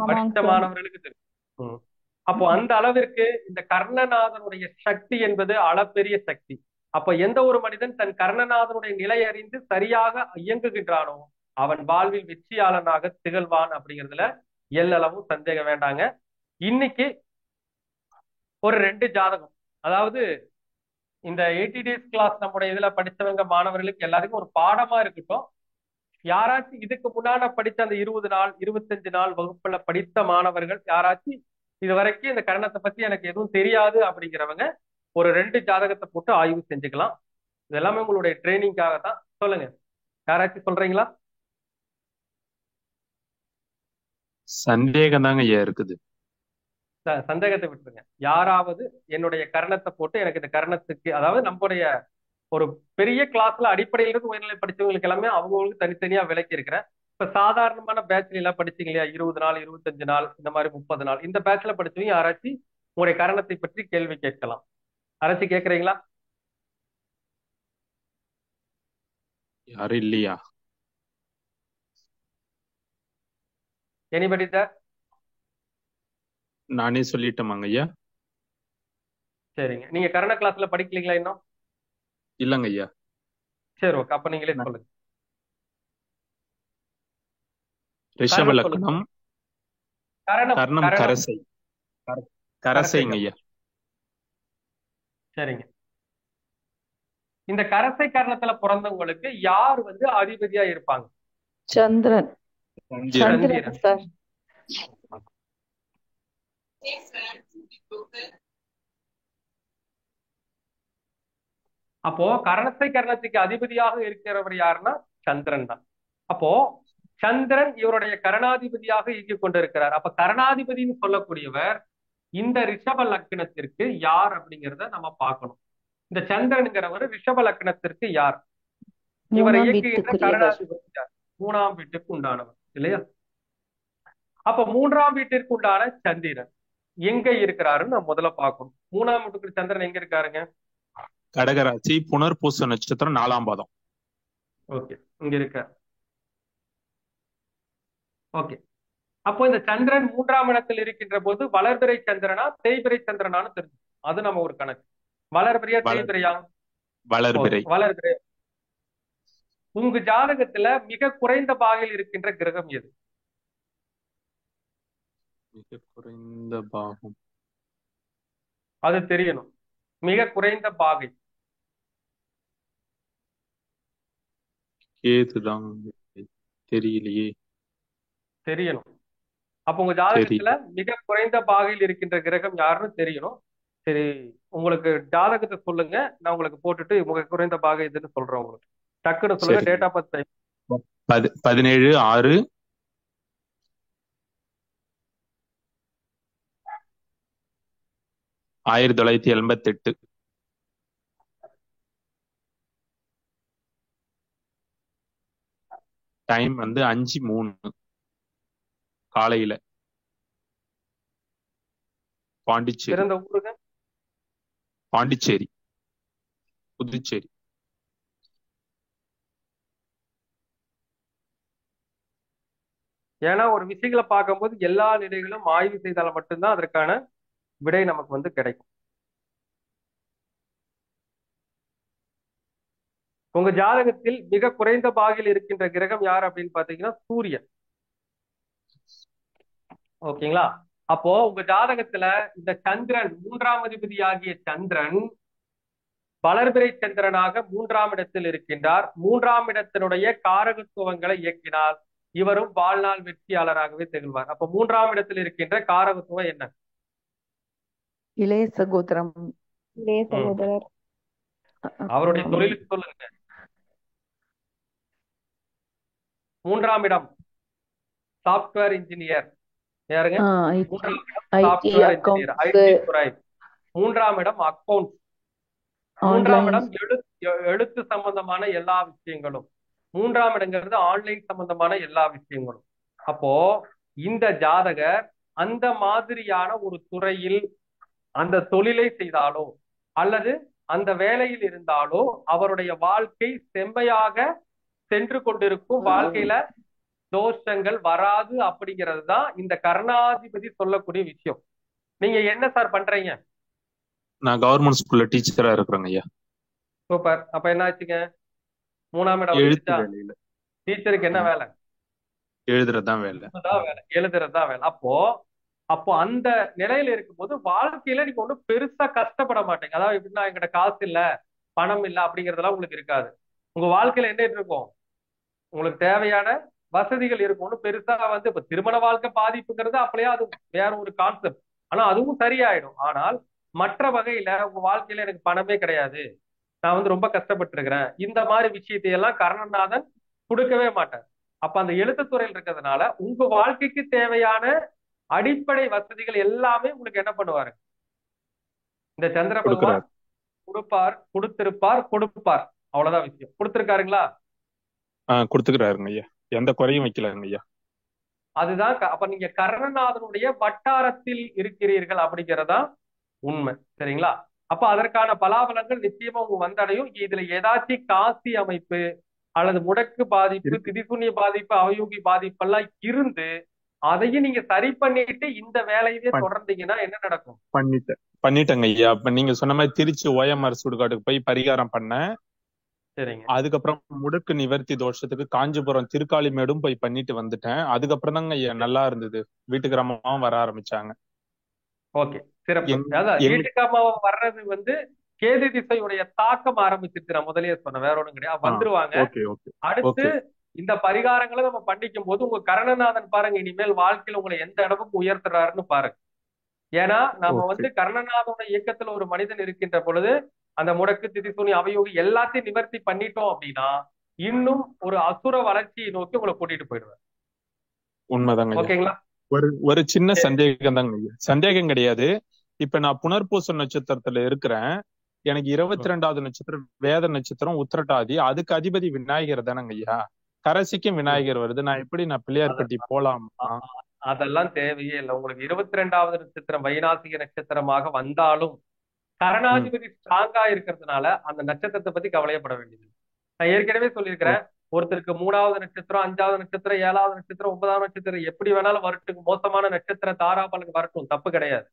A: படித்த மாணவர்களுக்கு தெரியும். அப்போ அந்த அளவிற்கு இந்த கர்ணநாதனுடைய சக்தி என்பது அளப்பெரிய சக்தி. அப்ப எந்த ஒரு மனிதன் தன் கர்ணநாதனுடைய நிலை அறிந்து சரியாக இயங்குகின்றானோ அவன் வாழ்வில் வெற்றியாளனாக திகழ்வான் அப்படிங்கிறதுல எல்லளவும் சந்தேகம் வேண்டாங்க. இன்னைக்கு ஒரு 2 ஜாதகம், அதாவது இந்த 80 days கிளாஸ் நம்முடைய இதுல படிச்சவங்க மாணவர்களுக்கு எல்லாருக்கும் ஒரு பாடமா இருக்கட்டும். யாராச்சும் இதுக்கு முன்னாடி படிச்ச அந்த 20 நாள் 25 நாள் வகுப்புல படித்த மாணவர்கள் யாராச்சும் இது வரைக்கும் இந்த கர்ணத்தை பத்தி எனக்கு எதுவும் தெரியாது அப்படிங்கிறவங்க ஒரு 2 ஜாதகத்தை போட்டு ஆய்வு செஞ்சுக்கலாம். இது எல்லாமே உங்களுடைய ட்ரைனிங்காக தான். சொல்லுங்க, யாராச்சும் சொல்றீங்களா?
E: சந்தேகம் தாங்க ஐயா இருக்குது.
A: சந்தேகத்தை விட்டுருங்க. யாராவது என்னுடைய கர்ணத்தை போட்டு எனக்கு இந்த கர்ணத்துக்கு, அதாவது நம்முடைய ஒரு பெரிய கிளாஸ்ல அடிப்படையிலிருந்து உயர்நிலை படிச்சவங்களுக்கு எல்லாமே அவங்களுக்கு தனித்தனியா விளக்கி இருக்கிறேன். இப்ப சாதாரணமான பேட்ச்ல எல்லாம் படிச்சீங்க இல்லையா, 20 நாள் 25 நாள் இந்த மாதிரி 30 நாள், இந்த பேட்ச்ல படிச்சவங்க யாராச்சும் உங்களுடைய கர்ணத்தை பற்றி கேள்வி கேட்கலாம். யாராச்சும் கேட்கறீங்களா?
E: யாரும் இல்லையா?
A: Anybody sir?
E: நானே சொல்லிட்டோமாங்க ஐயா?
A: சரிங்க. நீங்க கரண கிளாஸ்ல படிக்கலீங்களா இன்னும்?
E: இல்லங்க ஐயா.
A: சரி, ஓகே. அப்ப நீங்களே
E: நான்
A: சொல்லுங்க.
E: ரிஷப
A: கரணம் சொல்லுங்க.
E: லக்னம்,
A: கரணம்
E: கர்ணம்
A: கரணம்
E: கரசை. கர- கரசைங்க
A: கரசைகள்.
E: ஐயா.
A: சரிங்க. இந்த கரசை கரணத்துல பிறந்தவங்களுக்கு யார் வந்து அதிபதியா இருப்பாங்க?
B: சந்திரன்.
E: சந்திரன்.
B: சந்திரன்
A: சந்திரன்.
B: சார்.
A: அப்போ கரணத்தை கரணத்துக்கு அதிபதியாக இருக்கிறவர் யாருன்னா சந்திரன் தான். அப்போ சந்திரன் இவருடைய கரணாதிபதியாக இயங்கிக் கொண்டிருக்கிறார். அப்ப கரணாதிபதினு சொல்லக்கூடியவர் இந்த ரிஷப லக்னத்திற்கு யார் அப்படிங்கிறத நம்ம பார்க்கணும். இந்த சந்திரனுங்கிறவர் ரிஷப லக்னத்திற்கு யார்? இவரை
B: மூணாம்
A: இயக்குகின்ற
B: வீட்டுக்குரியவர்.
A: கரணாதிபதி யார்? 3ஆம் வீட்டுக்கு உண்டானவர் இல்லையா? அப்ப 3ஆம் வீட்டிற்கு உண்டான சந்திரன் எங்க இருக்கிறாருன்னு நம்ம முதல்ல பார்க்கணும். 3ஆம் வீட்டுக்கு சந்திரன் எங்க இருக்காருங்க?
E: கடகராசி, புனர்பூச நட்சத்திரம், 4ஆம் பாதம்.
A: ஓகே, இங்க இருக்கார். ஓகே. அப்போ இந்த சந்திரன் 3ஆம் இடத்தில் இருக்கின்ற போது வளர்பிறை சந்திரனா தேய்பிறை சந்திரனான்னு தெரிஞ்சு அது நம்ம ஒரு கணக்கு. வளர்பிறையா
E: வளர்
A: தேய்பிறையா?
E: வளர்பிறை.
A: ஓகே, வளர்பிறை. உங்க ஜாதகத்துல மிக குறைந்த பாகையில் இருக்கின்ற கிரகம் எது?
E: மிக குறைந்த பாகம்.
A: அது தெரியணும். மிக குறைந்த பாகை.
E: கேதுதான். தெரியலையே.
A: தெரியணும். அப்ப உங்க
E: சரி.
A: ஜாதகத்துல மிக குறைந்த பாகையில் இருக்கின்ற கிரகம் யாருன்னு தெரியணும். சரி, உங்களுக்கு ஜாதகத்தை சொல்லுங்க, நான் உங்களுக்கு போட்டுட்டு மிக குறைந்த பாகை இதுன்னு சொல்றேன். உங்களுக்கு டக்குன்னு சொல்லுங்க.
E: சரி.
A: Date of birth
E: 17/6 1988. டைம் வந்து 5:03 காலையில. பாண்டிச்சேரி.
A: பிறந்த ஊருங்க?
E: பாண்டிச்சேரி, புதுச்சேரி.
A: ஏன்னா ஒரு விஷயங்களை பார்க்கும்போது எல்லா நிலைகளும் ஆய்வு செய்தால் மட்டும்தான் அதற்கான விடை நமக்கு வந்து கிடைக்கும். உங்க ஜாதகத்தில் மிக குறைந்த பாகையில் இருக்கின்ற கிரகம் யார் அப்படின்னு பாத்தீங்கன்னா சூரியன். ஓகேங்களா? அப்போ உங்க ஜாதகத்துல இந்த சந்திரன் 3ஆம் அதிபதி ஆகிய சந்திரன் வளர்பிறை சந்திரனாக 3ஆம் இடத்தில் இருக்கின்றார். 3ஆம் இடத்தினுடைய காரகத்துவங்களை இயக்கினால் இவரும் வாழ்நாள் வெற்றியாளராகவே திகழ்வார். அப்ப 3ஆம் இடத்தில் இருக்கின்ற காரகத்துவம் என்ன?
B: இளைய சகோதரம்.
D: இளைய சகோதரர்.
A: அவருடைய தொழிலுக்கு சொல்லுங்க. 3ஆம் இடம் சாப்ட்வேர் இன்ஜினியர். யாருங்க? 3ஆம் இடம் சாப்ட்வேர் இன்ஜினியர், ஐடி துறை. 3ஆம் இடம் அக்கௌண்ட். 3ஆம் இடம் எழுத்து சம்பந்தமான எல்லா விஷயங்களும். 3ஆம் இடங்கிறது ஆன்லைன் சம்பந்தமான எல்லா விஷயங்களும். அப்போ இந்த ஜாதகர் அந்த மாதிரியான ஒரு துறையில் அந்த தொழிலை செய்தாலோ அல்லது அந்த வேலையில் இருந்தாலோ அவருடைய வாழ்க்கை செம்மையாக சென்று கொண்டிருக்கும். வாழ்க்கையில தோஷங்கள் வராது அப்படிங்கிறது தான் இந்த கர்ணாதிபதி சொல்லக்கூடிய விஷயம். நீங்க என்ன சார் பண்றீங்க?
E: நான் கவர்மெண்ட் ஸ்கூல்ல டீச்சரா இருக்கிறேங்க ஐயா.
A: சூப்பர். அப்ப என்ன ஆச்சுங்க? 3ஆம் இடம்
E: எழுத்து
A: வந்துருச்சா?
E: வேலையில.
A: டீச்சருக்கு என்ன வேலை?
E: எழுதுறதுதான் வேலை.
A: எழுதுறதுதான் வேலை. அப்போ அந்த நிலையில இருக்கும்போது வாழ்க்கையில நீங்க ஒண்ணும் பெருசா கஷ்டப்பட மாட்டீங்க. அதாவது எப்படின்னா என்கிட்ட காசு இல்ல, பணம் இல்ல அப்படிங்கறதெல்லாம் உங்களுக்கு இருக்காது. உங்க வாழ்க்கையில என்ன இருக்கும்? உங்களுக்கு தேவையான வசதிகள் இருக்கும். ஒன்றும் பெருசா வந்து இப்ப திருமண வாழ்க்கை பாதிப்புங்கிறது அப்படியே அது வேற ஒரு கான்செப்ட். ஆனா அதுவும் சரியாயிடும். ஆனால் மற்ற வகையில உங்க வாழ்க்கையில எனக்கு பணமே கிடையாது, நான் வந்து ரொம்ப கஷ்டப்பட்டு இருக்கிறேன், இந்த மாதிரி விஷயத்தை எல்லாம் கர்ணநாதன் கொடுக்கவே மாட்டார். அப்ப அந்த எழுத்துத்துறையில் இருக்கிறதுனால உங்க வாழ்க்கைக்கு தேவையான அடிப்படை வசதிகள் எல்லாமே உங்களுக்கு என்ன பண்ணுவாரு? இந்த சந்திர பகவான் கொடுப்பார், கொடுப்பார். அவ்வளவுதான் விஷயம். கொடுத்திருக்காருங்களா?
E: கொடுத்துக்கிறாருங்க ஐயா. எந்த குறையும் வைக்கலாங்க ஐயா.
A: அதுதான் அப்ப நீங்க கர்ணநாதனுடைய வட்டாரத்தில் இருக்கிறீர்கள் அப்படிங்கிறதா உண்மை. சரிங்களா? அப்ப அதற்கான பலாபலங்கள் நிச்சயமா உங்க வந்தடையும். இதுல ஏதாச்சும் காசி அமைப்பு அல்லது முடக்கு பாதிப்பு, திதிசூன்ய பாதிப்பு, அவயோகி பாதிப்பெல்லாம் இருந்து அதையும் நீங்க சரி பண்ணிட்டு இந்த வேலையவே தொடர்ந்தீங்கன்னா என்ன நடக்கும்?
E: பண்ணிட்டேங்க ஐயா. அப்ப நீங்க சொன்ன மாதிரி திருச்சி OMR சுடுகாட்டுக்கு போய் பரிகாரம் பண்ணேன்.
A: சரிங்க.
E: அதுக்கப்புறம் முடுக்கு நிவர்த்தி தோஷத்துக்கு காஞ்சிபுரம் திருக்காளிமேடும் போய் பண்ணிட்டு வந்துட்டேன். அதுக்கப்புறம் தாங்க ஐயா நல்லா இருந்தது. வீட்டுக்கு அம்மாவும் வர ஆரம்பிச்சாங்க.
A: ஓகே, சிறப்பு. அதான் வீட்டுக்கு அம்மாவை வர்றது வந்து கேது திசையுடைய தாக்கம் ஆரம்பிச்சிருச்சு. நான் முதலே சொன்னேன், வேற ஒண்ணும் கிடையாது. வந்துருவாங்க. அடுத்து இந்த பரிகாரங்களை நம்ம பண்ணிக்கும் போது உங்க கர்ணநாதன் பாருங்க இனிமேல் வாழ்க்கையில உங்களை எந்த அளவுக்கு உயர்த்துறாருன்னு பாருங்க. ஏன்னா நம்ம வந்து கர்ணநாதனோட இயக்கத்துல ஒரு மனிதன் இருக்கின்ற பொழுது அந்த முடக்கு, திதிசூனி, அவயோகி எல்லாத்தையும் நிவர்த்தி பண்ணிட்டோம் அப்படின்னா இன்னும் ஒரு அசுர வளர்ச்சியை நோக்கி உங்களை கூட்டிட்டு போயிடுவார்.
E: உண்மைதாங்க.
A: ஓகேங்களா?
E: ஒரு சின்ன சந்தேகம் தாங்க ஐயா. சந்தேகம் கிடையாது. இப்ப நான் புனர்பூச நட்சத்திரத்துல இருக்கிறேன். எனக்கு 22வது நட்சத்திரம் வேத நட்சத்திரம் உத்திரட்டாதி. அதுக்கு அதிபதி விநாயகர் தானங்க ஐயா. கரசிக்கும் விநாயகர் வருது. நான் பிள்ளையார்பட்டி போலாமா?
A: அதெல்லாம் தேவையே இல்லை. உங்களுக்கு 22வது நட்சத்திரம் வைநாசிக நட்சத்திரமாக வந்தாலும் கரணாதிபதி ஸ்ட்ராங்கா இருக்கிறதுனால அந்த நட்சத்திரத்தை பத்தி கவலையப்பட வேண்டியது. நான் ஏற்கனவே சொல்லியிருக்கிறேன், ஒருத்தருக்கு 3வது நட்சத்திரம், 5வது நட்சத்திரம், 7வது நட்சத்திரம், 9வது நட்சத்திரம் எப்படி வேணாலும் வரட்டும், மோசமான நட்சத்திர தாராபலன் வரட்டும், தப்பு கிடையாது.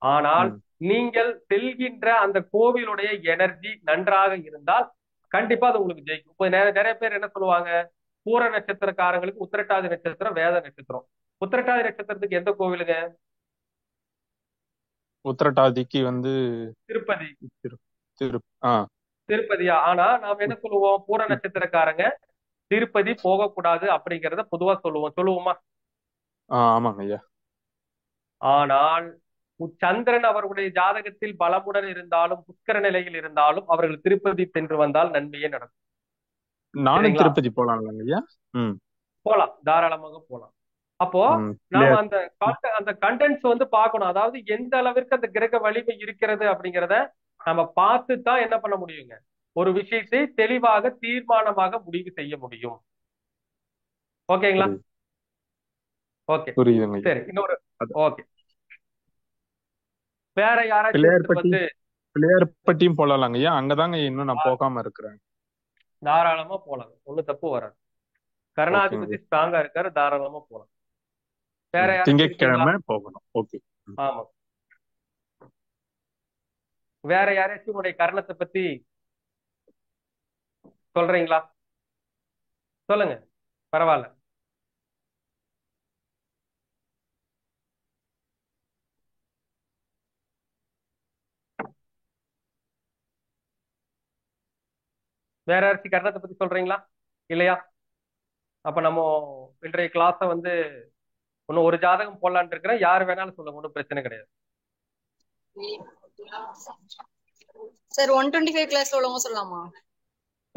A: ஆனால் நீங்கள் செல்கின்ற அந்த கோவிலுடைய எனர்ஜி நன்றாக இருந்தால் கண்டிப்பா அது உங்களுக்கு ஜெயிக்கும். இப்போ நிறைய பேர் என்ன சொல்லுவாங்க, பூர நட்சத்திரக்காரங்களுக்கு உத்திரட்டாதி நட்சத்திரம் வேத நட்சத்திரம். உத்திரட்டாதி நட்சத்திரத்துக்கு எந்த கோவிலுங்க?
E: உத்திரட்டாதிக்கு வந்து
A: திருப்பதி.
E: திருப்பதியா?
A: ஆனா நாம என்ன சொல்லுவோம், பூர நட்சத்திரக்காரங்க திருப்பதி போகக்கூடாது அப்படிங்கறத பொதுவா சொல்லுவோமா?
E: ஆமாங்க ஐயா.
A: ஆனால் சந்திரன் அவர்களுடைய ஜாதகத்தில் பலமுடன் இருந்தாலும் புஷ்கர நிலையில் இருந்தாலும் அவர்கள் திருப்பதி சென்று வந்தால் நன்மையே நடக்கும்.
E: நானும் திருப்பதி போலாம் ஐயா.
A: போலாம், தாராளமாக போலாம். அப்போ நாம அந்த கண்டென்ட்ஸ் வந்து பார்க்கணும். அதாவது எந்த அளவிற்கு அந்த கிரக வலிமை இருக்கிறது அப்படிங்கிறத நம்ம பார்த்து தான் என்ன பண்ண முடியுங்க, ஒரு விஷயத்தை தெளிவாக தீர்மானமாக முடிவு செய்ய முடியும். ஓகேங்களா? ஓகே, சரி. இன்னொரு ஓகே, வேற யாராச்சும் வந்து
E: பிள்ளையார்பட்டியும் போலாங்க ஐயா. அங்கதாங்க இன்னும் நான் போகாம இருக்கிறேன்.
A: தாராளமா போலாம், ஒண்ணும் தப்பு வராது. கருணாதிபதி ஸ்ட்ராங்கா இருக்காரு, தாராளமா போலாம். வேற
E: திங்கட்கிழமை போகணும். ஓகே,
A: ஆமா. வேற யாராச்சும் உங்களுடைய கர்ணத்தை பத்தி சொல்றீங்களா? சொல்லுங்க, பரவாயில்ல. வேற யாராச்சும் கர்ணத்தை பத்தி சொல்றீங்களா? இல்லையா? அப்ப நம்ம இன்றைய கிளாஸ வந்து இன்னும் ஒரு ஜாதகம் போடலான்னு இருக்கிறேன். யாரு வேணாலும் சொல்லுங்க, ஒன்றும் பிரச்சனை கிடையாது.
C: சார் 125 கிளாஸ்ல உள்ளவங்க சொல்லலாமா?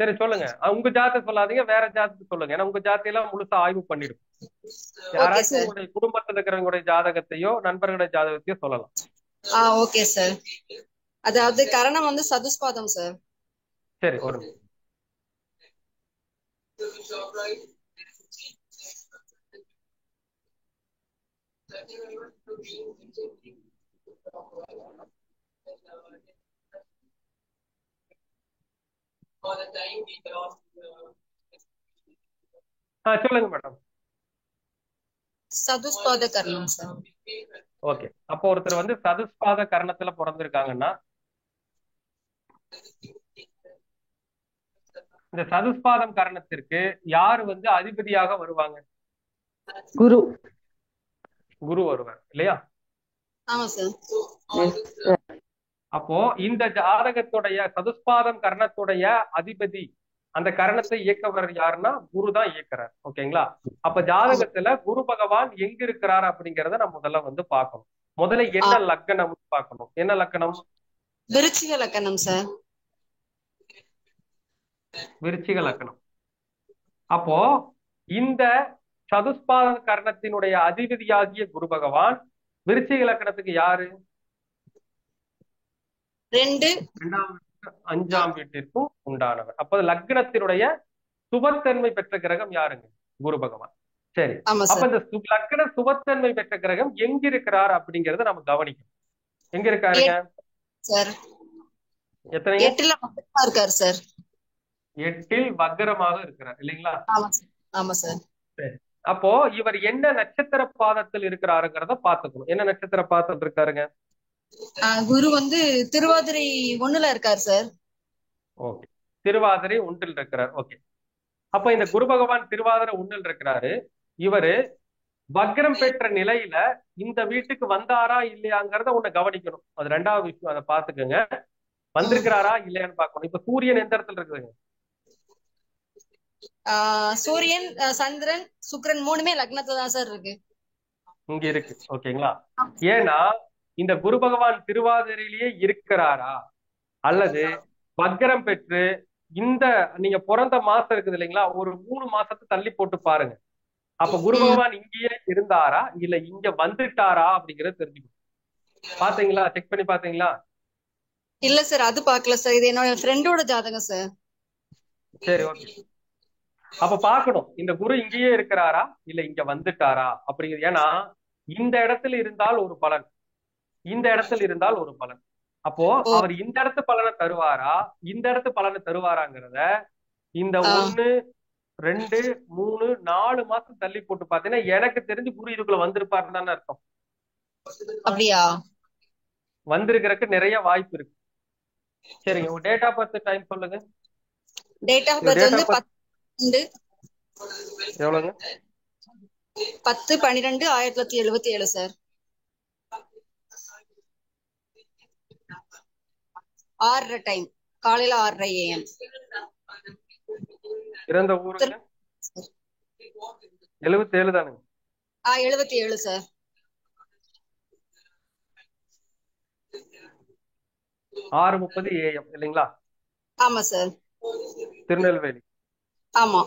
A: சரி, சொல்லுங்க. உங்க ஜாதகத்தை சொல்லாதீங்க, வேற ஜாதகத்தை சொல்லுங்க. ஏன்னா உங்க ஜாதத்தையெல்லாம் முழுசா ஆய்வு பண்ணிடும். யாராச்சும் உங்களுடைய குடும்பத்துல இருக்கிறவங்களுடைய ஜாதகத்தையோ நண்பர்களுடைய ஜாதகத்தையோ சொல்லலாம்.
C: Okay sir. அதாவது கரணம் வந்து சதுஸ்பாதம் சார்.
A: சரி, ஒரு சொல்லுங்க மேடம்.
C: சதுஸ்பாத கர்ணம் சார்.
A: ஓகே, அப்போ ஒருத்தர் வந்து சதுஸ்பாத கர்ணத்துல பிறந்திருக்காங்கன்னா இந்த சதுஸ்பாதம் கர்ணத்திற்கு யாரு வந்து அதிபதியாக வருவாங்க?
B: குரு.
A: குரு வருவார் இல்லையா?
C: ஆமா சார்.
A: அப்போ இந்த ஜாதகத்துடைய சதுஸ்பாதம் கர்ணத்துடைய அதிபதி, அந்த கரணத்தை இயக்கவர் யாருன்னா குரு தான் இயக்குறார். ஓகேங்களா? அப்ப ஜாதகத்துல குரு பகவான் எங்க இருக்கிறார் அப்படிங்கறத நம்ம முதல்ல வந்து பார்க்கணும். முதல்ல என்ன லக்கணம் பார்க்கணும். என்ன லக்கணம்?
C: விருச்சிக லக்கணம் சார்.
A: விருச்சிக லக்கணம். அப்போ இந்த சதுஸ்பாத கர்ணத்தினுடைய அதிபதியாகிய குரு பகவான் விருச்சிக லக்கணத்துக்கு யாரு? 5ஆம் வீட்டிற்கும் உண்டானவர். அப்ப லக்னத்தினுடைய சுபத்தன்மை பெற்ற கிரகம் யாருங்க? குரு பகவான். சரி, அப்ப இந்த லக்ன சுபத்தன்மை பெற்ற கிரகம் எங்க இருக்கிறார் அப்படிங்கறத நம்ம கவனிக்கணும். எங்க இருக்காருங்க?
C: சார்
A: எத்தனை?
C: 8ல இருக்காரு சார்.
A: 8ல் வக்கரமாக இருக்கிறார் இல்லைங்களா?
C: ஆமா சார். ஆமா சார்.
A: சரி. அப்போ இவர் என்ன நட்சத்திர பாதத்தில் இருக்கிறாருங்கிறத பாத்துக்கணும். என்ன நட்சத்திர பாதத்தில் இருக்காருங்க?
C: குரு வந்து திருவாதிரை 1ல இருக்காரு சார்.
A: ஓகே, திருவாதிரை 1ல் இருக்கிறார். ஓகே, அப்ப இந்த குரு பகவான் திருவாதிரை 1ல் இருக்கிறாரு. இவரு வக்ரம் பெற்ற நிலையில இந்த வீட்டுக்கு வந்தாரா இல்லையாங்கிறத உன்னை கவனிக்கணும். அது 2வது விஷயம், அதை பாத்துக்கோங்க. வந்திருக்கிறாரா இல்லையான்னு பார்க்கணும். இப்ப சூரியன் எந்த இடத்துல இருக்குதுங்க?
C: சூரியன், சந்திரன், சுக்கிரன் 3மே லக்னத்துல தான் சார் இருக்கு.
A: இங்க இருக்கு. ஓகேங்களா? ஏன்னா இந்த குரு பகவான் திருவாதிரையிலேயே இருக்கிறாரா அல்லது வக்ரம் பெற்று இந்த நீங்க பிறந்த மாசம் இருக்குது இல்லைங்களா, ஒரு 3 மாசத்தை தள்ளி போட்டு பாருங்க. அப்ப குரு பகவான் இங்கேயே இருந்தாரா இல்ல இங்க வந்துட்டாரா அப்படிங்கறது தெரிஞ்சுக்கணும். பாத்தீங்களா? செக் பண்ணி பாத்தீங்களா?
C: இல்ல சார், அது பாக்கல சார். இது என்னோட ஃப்ரெண்டோட ஜாதகம் சார்.
A: சரி, ஓகே. அப்ப பாக்கணும், இந்த குரு இங்கேயே இருக்கிறாரா இல்ல இங்க வந்துட்டாரா அப்படிங்கிறது. ஏன்னா இந்த இடத்துல இருந்தால் ஒரு பலன், இந்த இடத்துல இருந்தால் ஒரு பலன். அப்போ அவர் இந்த இடத்து பலனை தருவாரா இந்த இடத்து பலனை தருவாராங்கிறத இந்த 1, 2, 3, 4 மாசம் தள்ளி போட்டு பாத்தீங்கன்னா எனக்கு தெரிஞ்சு குரு இதுக்குள்ள வந்திருப்பாருன்னு தானே அர்த்தம்.
C: அப்படியா?
A: வந்திருக்கிறதுக்கு நிறைய வாய்ப்பு இருக்கு. சரிங்க, உங்க டேட் ஆஃப் பர்த் டைம் சொல்லுங்க.
C: டேட் ஆஃப் பர்த் வந்து 12
A: எவ்வளவுங்க?
C: 10/12/1977 சார். 6:30 டைம், காலையில 6:30 AM.
A: இறந்த ஊருங்க? 77 தானுங்க?
C: 77 சார்.
A: 6:30 AM இல்லைங்களா?
C: ஆமா சார்.
A: திருநெல்வேலி.
C: ஆமா.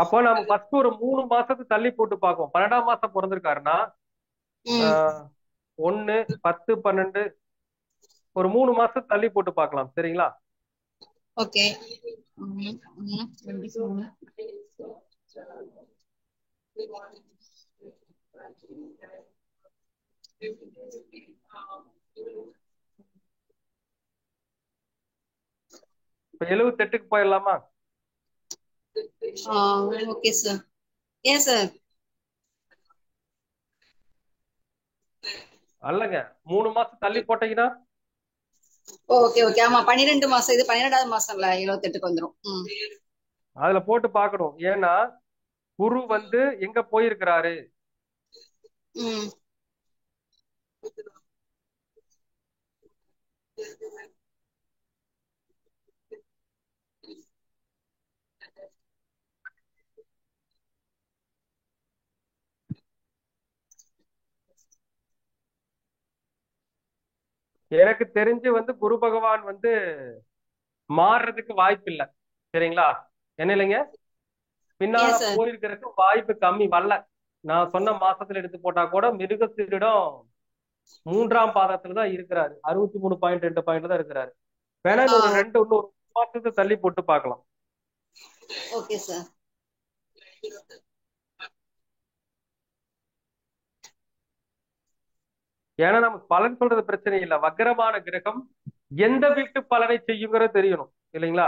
A: அப்போ நம்ம ஃபர்ஸ்ட் ஒரு 3 மாசத்துக்கு தள்ளி போட்டு பார்ப்போம். 12ஆம் மாசம் பிறந்திருக்காருன்னா 1, 10, 12 ஒரு 3 மாசத்துக்கு தள்ளி போட்டு பார்க்கலாம். சரிங்களா?
C: ஓகே.
A: இப்ப 78க்கு போயிடலாமா?
C: Okay sir. ஏன் சார்?
A: அல்லங்க, 3 மாசம் தள்ளி போட்டீங்கன்னா
C: ஓகே ஓகே. ஆமா, 12 மாசம். இது 12வது மாசம்ல 78க்கு வந்துரும்.
A: அதுல போட்டு பார்க்கணும். ஏன்னா குரு வந்து எங்க போயிருக்கிறாரு? எனக்கு தெரிஞ்சு வந்து குரு பகவான் வந்து மாறுறதுக்கு வாய்ப்பு இல்லை. சரிங்களா? என்ன இல்லைங்க, பின்னால போயிருக்கிறதுக்கு வாய்ப்பு கம்மி. வரல, நான் சொன்ன மாசத்துல எடுத்து போட்டா கூட மிருகசீரிடம் 3ஆம் பாதத்துலதான் இருக்கிறாரு. 63.2 பாயிண்ட்ல தான் இருக்கிறாரு. வேணா ஒரு 2 மாசத்துக்கு தள்ளி போட்டு பார்க்கலாம்.
C: Okay sir.
A: ஏன்னா நமக்கு பலன் சொல்றது பிரச்சனை இல்லை. வக்ரமான கிரகம் எந்த வீட்டு பலனை செய்யுங்கிறது தெரியணும் இல்லைங்களா?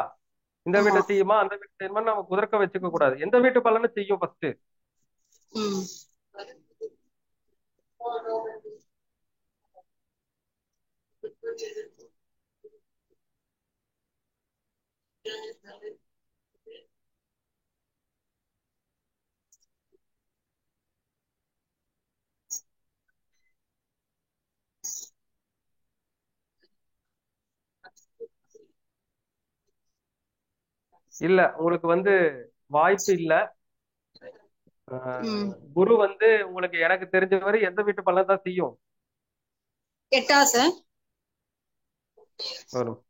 A: இந்த வீட்டை செய்யுமா அந்த வீட்டு செய்யுமா நம்ம குதிர்க்க வச்சுக்க கூடாது. எந்த வீட்டு பலனை செய்யும் ஃபர்ஸ்ட். இல்ல, உங்களுக்கு வந்து வாய்ப்பு இல்ல. குரு வந்து உங்களுக்கு எனக்கு தெரிஞ்ச வரை எந்த வீட்டு பலன் தான் செய்யும்?
C: 8ஆ சார்?
A: வரும்.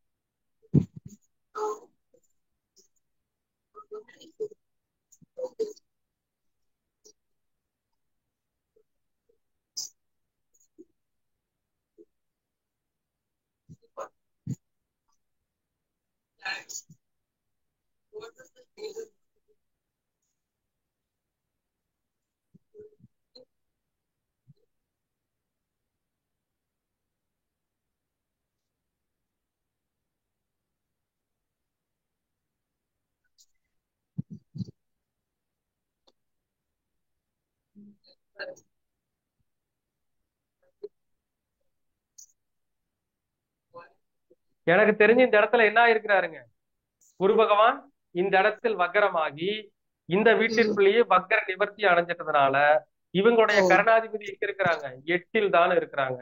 A: எனக்கு தெரிஞ்சு இந்த இடத்துல என்ன இருக்கிறாருங்க, குரு பகவான் இந்த இடத்தில் வக்கரமாகி இந்த வீட்டிற்குள்ளேயே வக்கர நிவர்த்தி அடைஞ்சிட்டதுனால இவங்களுடைய
C: ஓ
A: கரணாதிபதி எங்க இருக்கிறாங்க, 8ல் தான் இருக்கிறாங்க.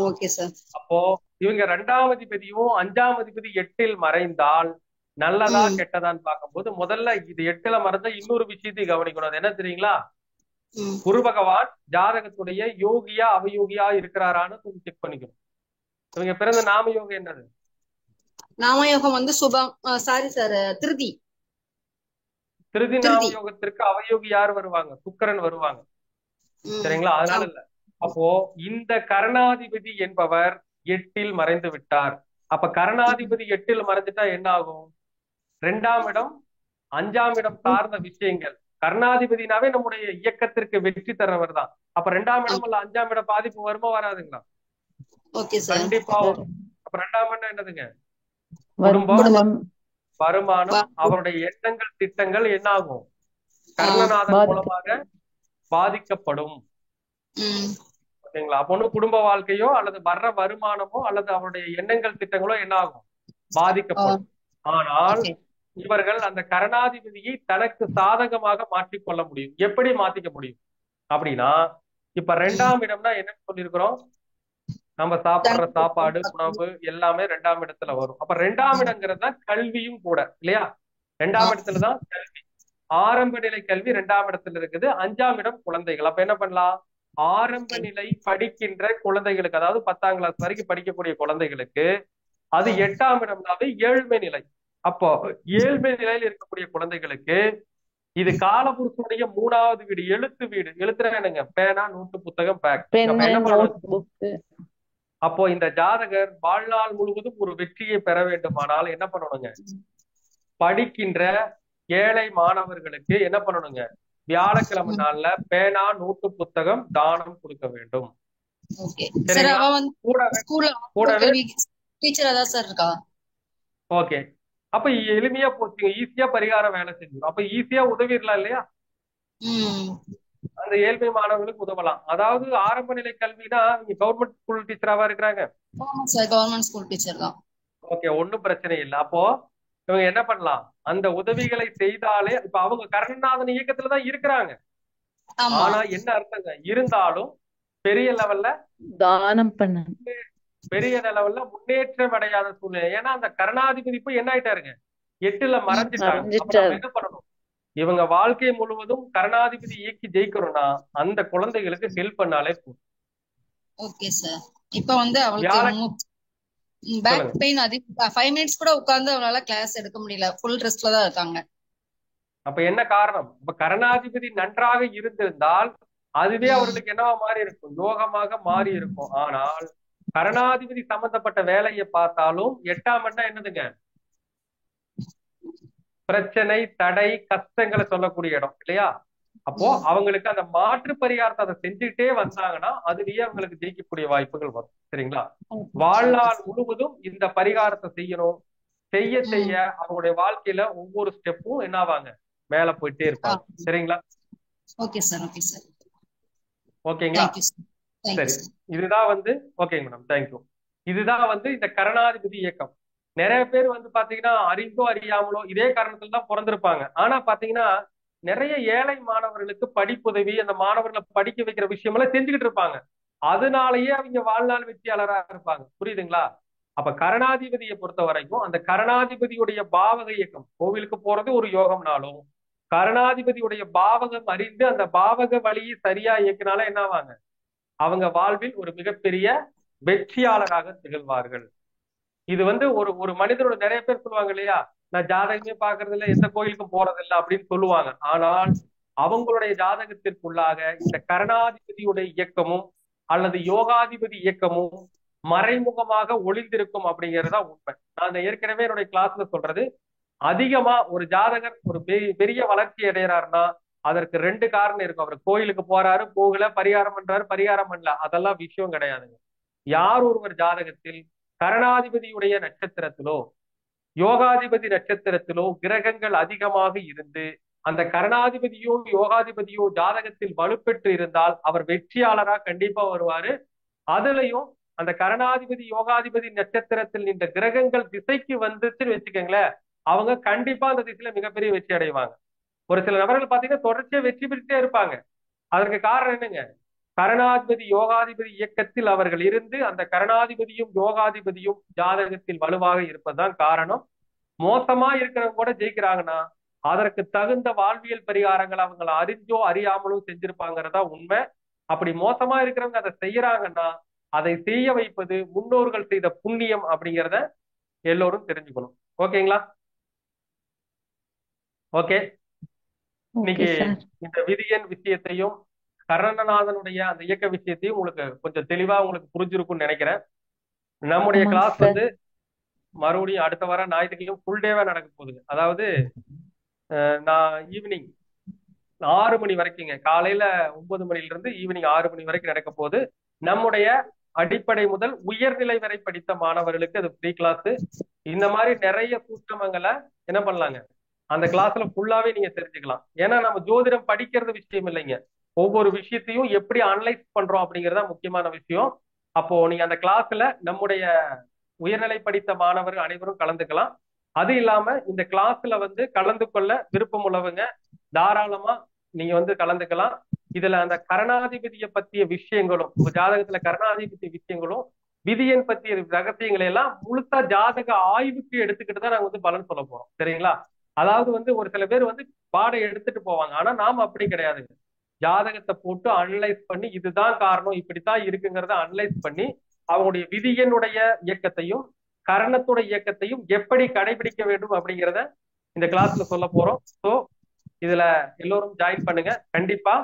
C: Okay sir.
A: அப்போ இவங்க 2ஆம் அதிபதியும் 5ஆம் அதிபதி 8ல் மறைந்தால் நல்லதா
C: ம்
A: கெட்டதான்னு பார்க்கும்போது முதல்ல இது 8ல மறைஞ்சா இன்னொரு விஷயத்தை கவனிக்கணும். அது என்ன தெரியுங்களா,
C: ம்
A: குரு பகவான் ஜாதகத்துடைய யோகியா அவயோகியா இருக்கிறாரான்னு கொஞ்சம் செக் பண்ணிக்கணும். இவங்க பிறந்த நாம யோகம் என்னது,
C: நாமயோகம் வந்து சுபம். சாரி சார், திருதி.
A: திருதி நாம
C: திருதி.
A: யோகத்திற்கு அவயோகி யார் வருவாங்க, சுக்கிரன் வருவாங்க.
C: ம்
A: சரிங்களா, அதனால
C: ஆமா.
A: இல்ல. அப்போ இந்த கரணாதிபதி என்பவர் 8ல் மறைந்து விட்டார். அப்ப கரணாதிபதி 8ல் மறைஞ்சிட்டா என்ன ஆகும், 2ஆம் இடம் 5ஆம் இடம் சார்ந்த விஷயங்கள், கர்ணாதிபதினாவே நம்முடைய இயக்கத்திற்கு வெற்றி தர்றவர் தான். அப்ப 2ஆம் இடம் அல்ல 5ஆம் இடம் பாதிப்பு வருமா வராதுங்களா,
C: ஓகே சார்.
A: கண்டிப்பா வரும். அப்ப 2ஆம் இடம் என்னதுங்க, குடும்பம்,
B: குடும்பம்
A: வருமானம், அவருடைய எண்ணங்கள் திட்டங்கள் என்ன ஆகும், கர்ணநாதன்
B: பாதிக்க
A: மூலமாக பாதிக்கப்படும்.
C: ம்
A: ஓகேங்களா, அப்ப ஒண்ணு குடும்ப வாழ்க்கையோ அல்லது வர்ற வருமானமோ அல்லது அவருடைய எண்ணங்கள் திட்டங்களோ என்ன ஆகும், பாதிக்கப்படும். ஆனால்
C: ஓகே.
A: இவர்கள் அந்த கரணாதிபதியை தனக்கு சாதகமாக மாற்றிக்கொள்ள முடியும். எப்படி மாத்திக்க முடியும் அப்படின்னா, இப்ப 2ஆம் இடம்னா என்னன்னு சொல்லியிருக்கிறோம், நம்ம சாப்பிடுற சாப்பாடு உணவு எல்லாமே 2ஆம் இடத்துல வரும். அப்ப 2ஆம் இடங்கிறது தான் கல்வியும் கூட இல்லையா, 2ஆம் இடத்துலதான் கல்வி, ஆரம்ப நிலை கல்வி 2ஆம் இடத்துல இருக்குது. 5ஆம் இடம் குழந்தைகள். அப்ப என்ன பண்ணலாம், ஆரம்ப நிலை படிக்கின்ற குழந்தைகளுக்கு, அதாவது 10ஆம் கிளாஸ் வரைக்கும் படிக்கக்கூடிய குழந்தைகளுக்கு அது 8ஆம் இடம்னாவே ஏழ்மை நிலை. அப்போ ஏழ்மை நிலையில் இருக்கக்கூடிய குழந்தைகளுக்கு இது காலபுருஷனுடைய 3வது வீடு, எழுத்து வீடு. எழுத்துனா என்னங்க, பேனா நோட்டு புத்தகம் பேக். அப்ப
B: பென்னு
A: என்ன
B: நோட்
A: பண்ணணும்,
B: புக்கு.
A: அப்போ இந்த ஜாதகர் வாழ்நாள் முழுவதும் ஒரு வெற்றியை பெற வேண்டுமானால் என்ன பண்ணணுங்க, படிக்கின்ற ஏழை மாணவர்களுக்கு என்ன பண்ணணுங்க, வியாழக்கிழமை நாள்ல பேனா நோட்டு புத்தகம் தானம் கொடுக்க வேண்டும்.
C: Okay sir.
A: சரிங்களா,
C: அவ வந்து
A: கூடவே
C: ஸ்கூல்ல
A: கூடவே
C: டீச்சரா தான் சார் இருக்கா.
A: ஓகே. அப்ப எளிமையா போச்சுங்க, ஈஸியா பரிகாரம் வேலை செஞ்சிடும். அப்ப ஈஸியா உதவிடலாம் இல்லையா,
C: ம்
A: அந்த ஏழ்மை மாணவர்களுக்கு உதவலாம். அதாவது ஆரம்ப நிலை கல்வினா நீங்க கவர்மெண்ட் ஸ்கூல் டீச்சராவா இருக்கிறாங்க,
C: ஆமா சார், கவர்மெண்ட் ஸ்கூல் டீச்சர் தான்.
A: ஓகே, ஒன்னும் பிரச்சனை இல்லை. அப்போ இவங்க என்ன பண்ணலாம், அந்த உதவிகளை செய்தாலே, இப்ப அவங்க கர்ணநாதன் இயக்கத்துலதான் இருக்கிறாங்க.
C: ஆமா.
A: ஆனா என்ன அர்த்தங்க, இருந்தாலும் பெரிய லெவல்ல
B: தானம் பண்ண
A: பெரிய லெவல்ல முன்னேற்றம் அடையாத சூழ்நிலை. ஏன்னா அந்த கருணாதிபதி போய் என்ன ஆயிட்டாருங்க, 8ல மறைஞ்சிட்டாங்க. அப்ப நம்ம
B: மறைஞ்சிட்டாரு.
A: என்ன பண்ணணும், இவங்க வாழ்க்கை முழுவதும் கருணாதிபதி இயக்கி ஜெயிக்கணும்னா அந்த குழந்தைகளுக்கு ஹெல்ப் பண்ணாலே போதும்.
C: Okay sir. இப்ப வந்து
A: வியாழ
C: அவளுக்கு பேக்
A: சொல்லுங்க.
C: பெயின் அதிகம். 5 மினிட்ஸ் கூட உட்கார்ந்து அவளால கிளாஸ் எடுக்க முடியல. ஃபுல் ரெஸ்ட்ல தான் இருக்காங்க.
A: அப்ப என்ன காரணம், இப்ப கருணாதிபதி நன்றாக இருந்திருந்தால் அதுவே அவர்களுக்கு என்னவா மாறி இருக்கும், யோகமாக மாறி இருக்கும். ஆனால் கருணாதிபதி சம்பந்தப்பட்ட வேலையை பார்த்தாலும் 8ஆம் இடம் என்னதுங்க, பிரச்சனை, தடை, கஷ்டங்களை சொல்லக்கூடிய இடம் இல்லையா. அப்போ அவங்களுக்கு அந்த மாற்று பரிகாரத்தை அதை செஞ்சுட்டே வந்தாங்கன்னா அதுலயே அவங்களுக்கு ஜெயிக்கக்கூடிய வாய்ப்புகள் வரும். சரிங்களா, வாழ்நாள் முழுவதும் இந்த பரிகாரத்தை செய்யணும். செய்ய செய்ய அவங்களுடைய வாழ்க்கையில ஒவ்வொரு ஸ்டெப்பும் என்ன ஆவாங்க, மேல போயிட்டே இருப்பாங்க. சரிங்களா,
C: ஓகே சார். Okay sir.
A: ஓகேங்களா,
C: தேங்க்யூ சார். தேங்க்யூ
A: சரி.
C: சார்.
A: இதுதான் வந்து ஓகேங்க மேடம், தேங்க்யூ. இதுதான் வந்து இந்த கருணாதிபதி இயக்கம். நிறைய பேர் வந்து பாத்தீங்கன்னா அறிந்தோ அறியாமலோ இதே காரணத்துல தான் பிறந்திருப்பாங்க. ஆனா பாத்தீங்கன்னா நிறைய ஏழை மாணவர்களுக்கு படிப்புதவி, அந்த மாணவர்களை படிக்க வைக்கிற விஷயம் எல்லாம் செஞ்சுக்கிட்டு இருப்பாங்க. அதனாலயே அவங்க வாழ்நாள் வெற்றியாளரா இருப்பாங்க. புரியுதுங்களா, அப்ப கருணாதிபதியை பொறுத்த வரைக்கும் அந்த கருணாதிபதியுடைய பாவக இயக்கம், கோவிலுக்கு போறது ஒரு யோகம்னாலும் கருணாதிபதியுடைய பாவகம் அறிந்து அந்த பாவக வழியை சரியா இயக்கினால என்ன ஆவாங்க, அவங்க வாழ்வில் ஒரு மிகப்பெரிய வெற்றியாளராக திகழ்வார்கள். இது வந்து ஒரு ஒரு மனிதனோட, நிறைய பேர் சொல்லுவாங்க இல்லையா, நான் ஜாதகமே பாக்குறது இல்ல, எந்த கோயிலுக்கும் போறது இல்லை அப்படின்னு சொல்லுவாங்க. ஆனால் அவங்களுடைய ஜாதகத்திற்குள்ளாக இந்த கருணாதிபதியுடைய இயக்கமும் அல்லது யோகாதிபதி இயக்கமும் மறைமுகமாக ஒளிந்திருக்கும் அப்படிங்கறதா உண்மை. நான் ஏற்கனவே என்னுடைய கிளாஸ்ல சொல்றது, அதிகமா ஒரு ஜாதகர் ஒரு பெரிய வளர்ச்சி அடைகிறாருன்னா அதற்கு 2 காரணம் இருக்கும். அவர் கோயிலுக்கு போறாரு, போகல, பரிகாரம் பண்றாரு, பரிகாரம் பண்ணல, அதெல்லாம் விஷயம் கிடையாதுங்க. யார் ஒருவர் ஜாதகத்தில் கருணாதிபதியுடைய நட்சத்திரத்திலோ யோகாதிபதி நட்சத்திரத்திலோ கிரகங்கள் அதிகமாக இருந்து அந்த கரணாதிபதியோ யோகாதிபதியோ ஜாதகத்தில் வலுப்பெற்று இருந்தால் அவர் வெற்றியாளரா கண்டிப்பா வருவாரு. அதுலயும் அந்த கரணாதிபதி யோகாதிபதி நட்சத்திரத்தில் இந்த கிரகங்கள் திசைக்கு வந்துச்சுன்னு வச்சுக்கோங்களேன், அவங்க கண்டிப்பா அந்த திசையில மிகப்பெரிய வெற்றி அடைவாங்க. ஒரு சில நபர்கள் பாத்தீங்கன்னா தொடர்ச்சியா வெற்றி பெற்றுட்டே இருப்பாங்க. அதற்கு காரணம் என்னங்க? கரணாதிபதி யோகாதிபதி இயக்கத்தில் அவர்கள் இருந்து அந்த கரணாதிபதியும் யோகாதிபதியும் ஜாதகத்தில் வலுவாக இருப்பதுதான் காரணம். மோசமா இருக்கிறவங்க கூட ஜெயிக்கிறாங்கன்னா அதற்கு தகுந்த வாழ்வியல் பரிகாரங்கள் அவங்க அறிஞ்சோ அறியாமலோ செஞ்சிருப்பாங்கிறதா உண்மை. அப்படி மோசமா இருக்கிறவங்க அதை செய்யறாங்கன்னா அதை செய்ய வைப்பது முன்னோர்கள் செய்த புண்ணியம் அப்படிங்கிறத எல்லோரும் தெரிஞ்சுக்கணும். ஓகேங்களா? ஓகே, இன்னைக்கு இந்த விதியன் விஷயத்தையும் கரணநாதனுடைய அந்த இயக்க விஷயத்தையும் உங்களுக்கு கொஞ்சம் தெளிவா உங்களுக்கு புரிஞ்சிருக்கும்னு நினைக்கிறேன். நம்முடைய கிளாஸ் வந்து மறுபடியும் அடுத்த வாரம் ஞாயிற்றுக்கிழமை ஃபுல் டேவா நடக்க போகுது. அதாவது நான் ஈவினிங் 6 மணி வரைக்குங்க, காலையில 9 மணில இருந்து ஈவினிங் 6 மணி வரைக்கும் நடக்க போகுது. நம்முடைய அடிப்படை முதல் உயர்நிலை வரை படித்த மாணவர்களுக்கு அது ஃப்ரீ கிளாஸ். இந்த மாதிரி நிறைய சூட்சமங்களை என்ன பண்ணலாங்க, அந்த கிளாஸ்ல ஃபுல்லாவே நீங்க தெரிஞ்சுக்கலாம். ஏன்னா நம்ம ஜோதிடம் படிக்கிறது விஷயம் இல்லைங்க, ஒவ்வொரு விஷயத்தையும் எப்படி அனலைஸ் பண்றோம் அப்படிங்கறத முக்கியமான விஷயம். அப்போ நீங்க அந்த கிளாஸ்ல நம்முடைய உயர்நிலை படித்த மாணவர்கள் அனைவரும் கலந்துக்கலாம். அது இல்லாம இந்த கிளாஸ்ல வந்து கலந்து கொள்ள விருப்பம் உள்ளவங்க தாராளமா நீங்க வந்து கலந்துக்கலாம். இதுல அந்த கரணாதிபதியை பற்றிய விஷயங்களும், உங்க ஜாதகத்துல கரணாதிபதி விஷயங்களும் விதியன் பற்றிய ரகசியங்களை எல்லாம் முழுசா ஜாதக ஆய்வுக்கு எடுத்துக்கிட்டு தான் நாங்க வந்து பலன் சொல்ல போறோம். சரிங்களா? அதாவது வந்து ஒரு சில பேர் வந்து பாடம் எடுத்துட்டு போவாங்க, ஆனா நாம அப்படி கிடையாதுங்க. ஜாதகத்தை போட்டு அனலைஸ் பண்ணி இதுதான் காரணம், இப்படித்தான் இருக்குங்கிறத அனலைஸ் பண்ணி அவங்களுடைய விதியனுடைய இயக்கத்தையும் கரணத்துடைய இயக்கத்தையும் எப்படி கடைபிடிக்க வேண்டும் அப்படிங்கிறத இந்த கிளாஸ்ல சொல்ல போறோம். ஸோ இதுல எல்லோரும் ஜாயின் பண்ணுங்க. கண்டிப்பா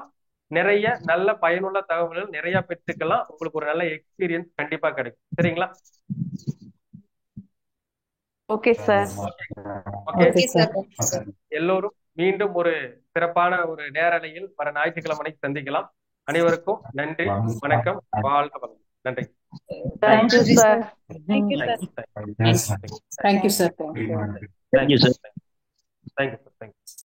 A: நிறைய நல்ல பயனுள்ள தகவல்கள் நிறைய பெற்றுக்கலாம். உங்களுக்கு ஒரு நல்ல எக்ஸ்பீரியன்ஸ் கண்டிப்பா கிடைக்கும். சரிங்களா?
D: Okay sir.
C: Okay sir.
A: எல்லோரும் மீண்டும் ஒரு சிறப்பான ஒரு நேரலையில் வர ஞாயிற்றுக்கிழமை சந்திக்கலாம். அனைவருக்கும் நன்றி, வணக்கம், வாழ்க வளமுடன். நன்றி.
D: Thank you sir.
B: Thank you sir.
F: Thank you sir.
A: Thank you sir. Thank you.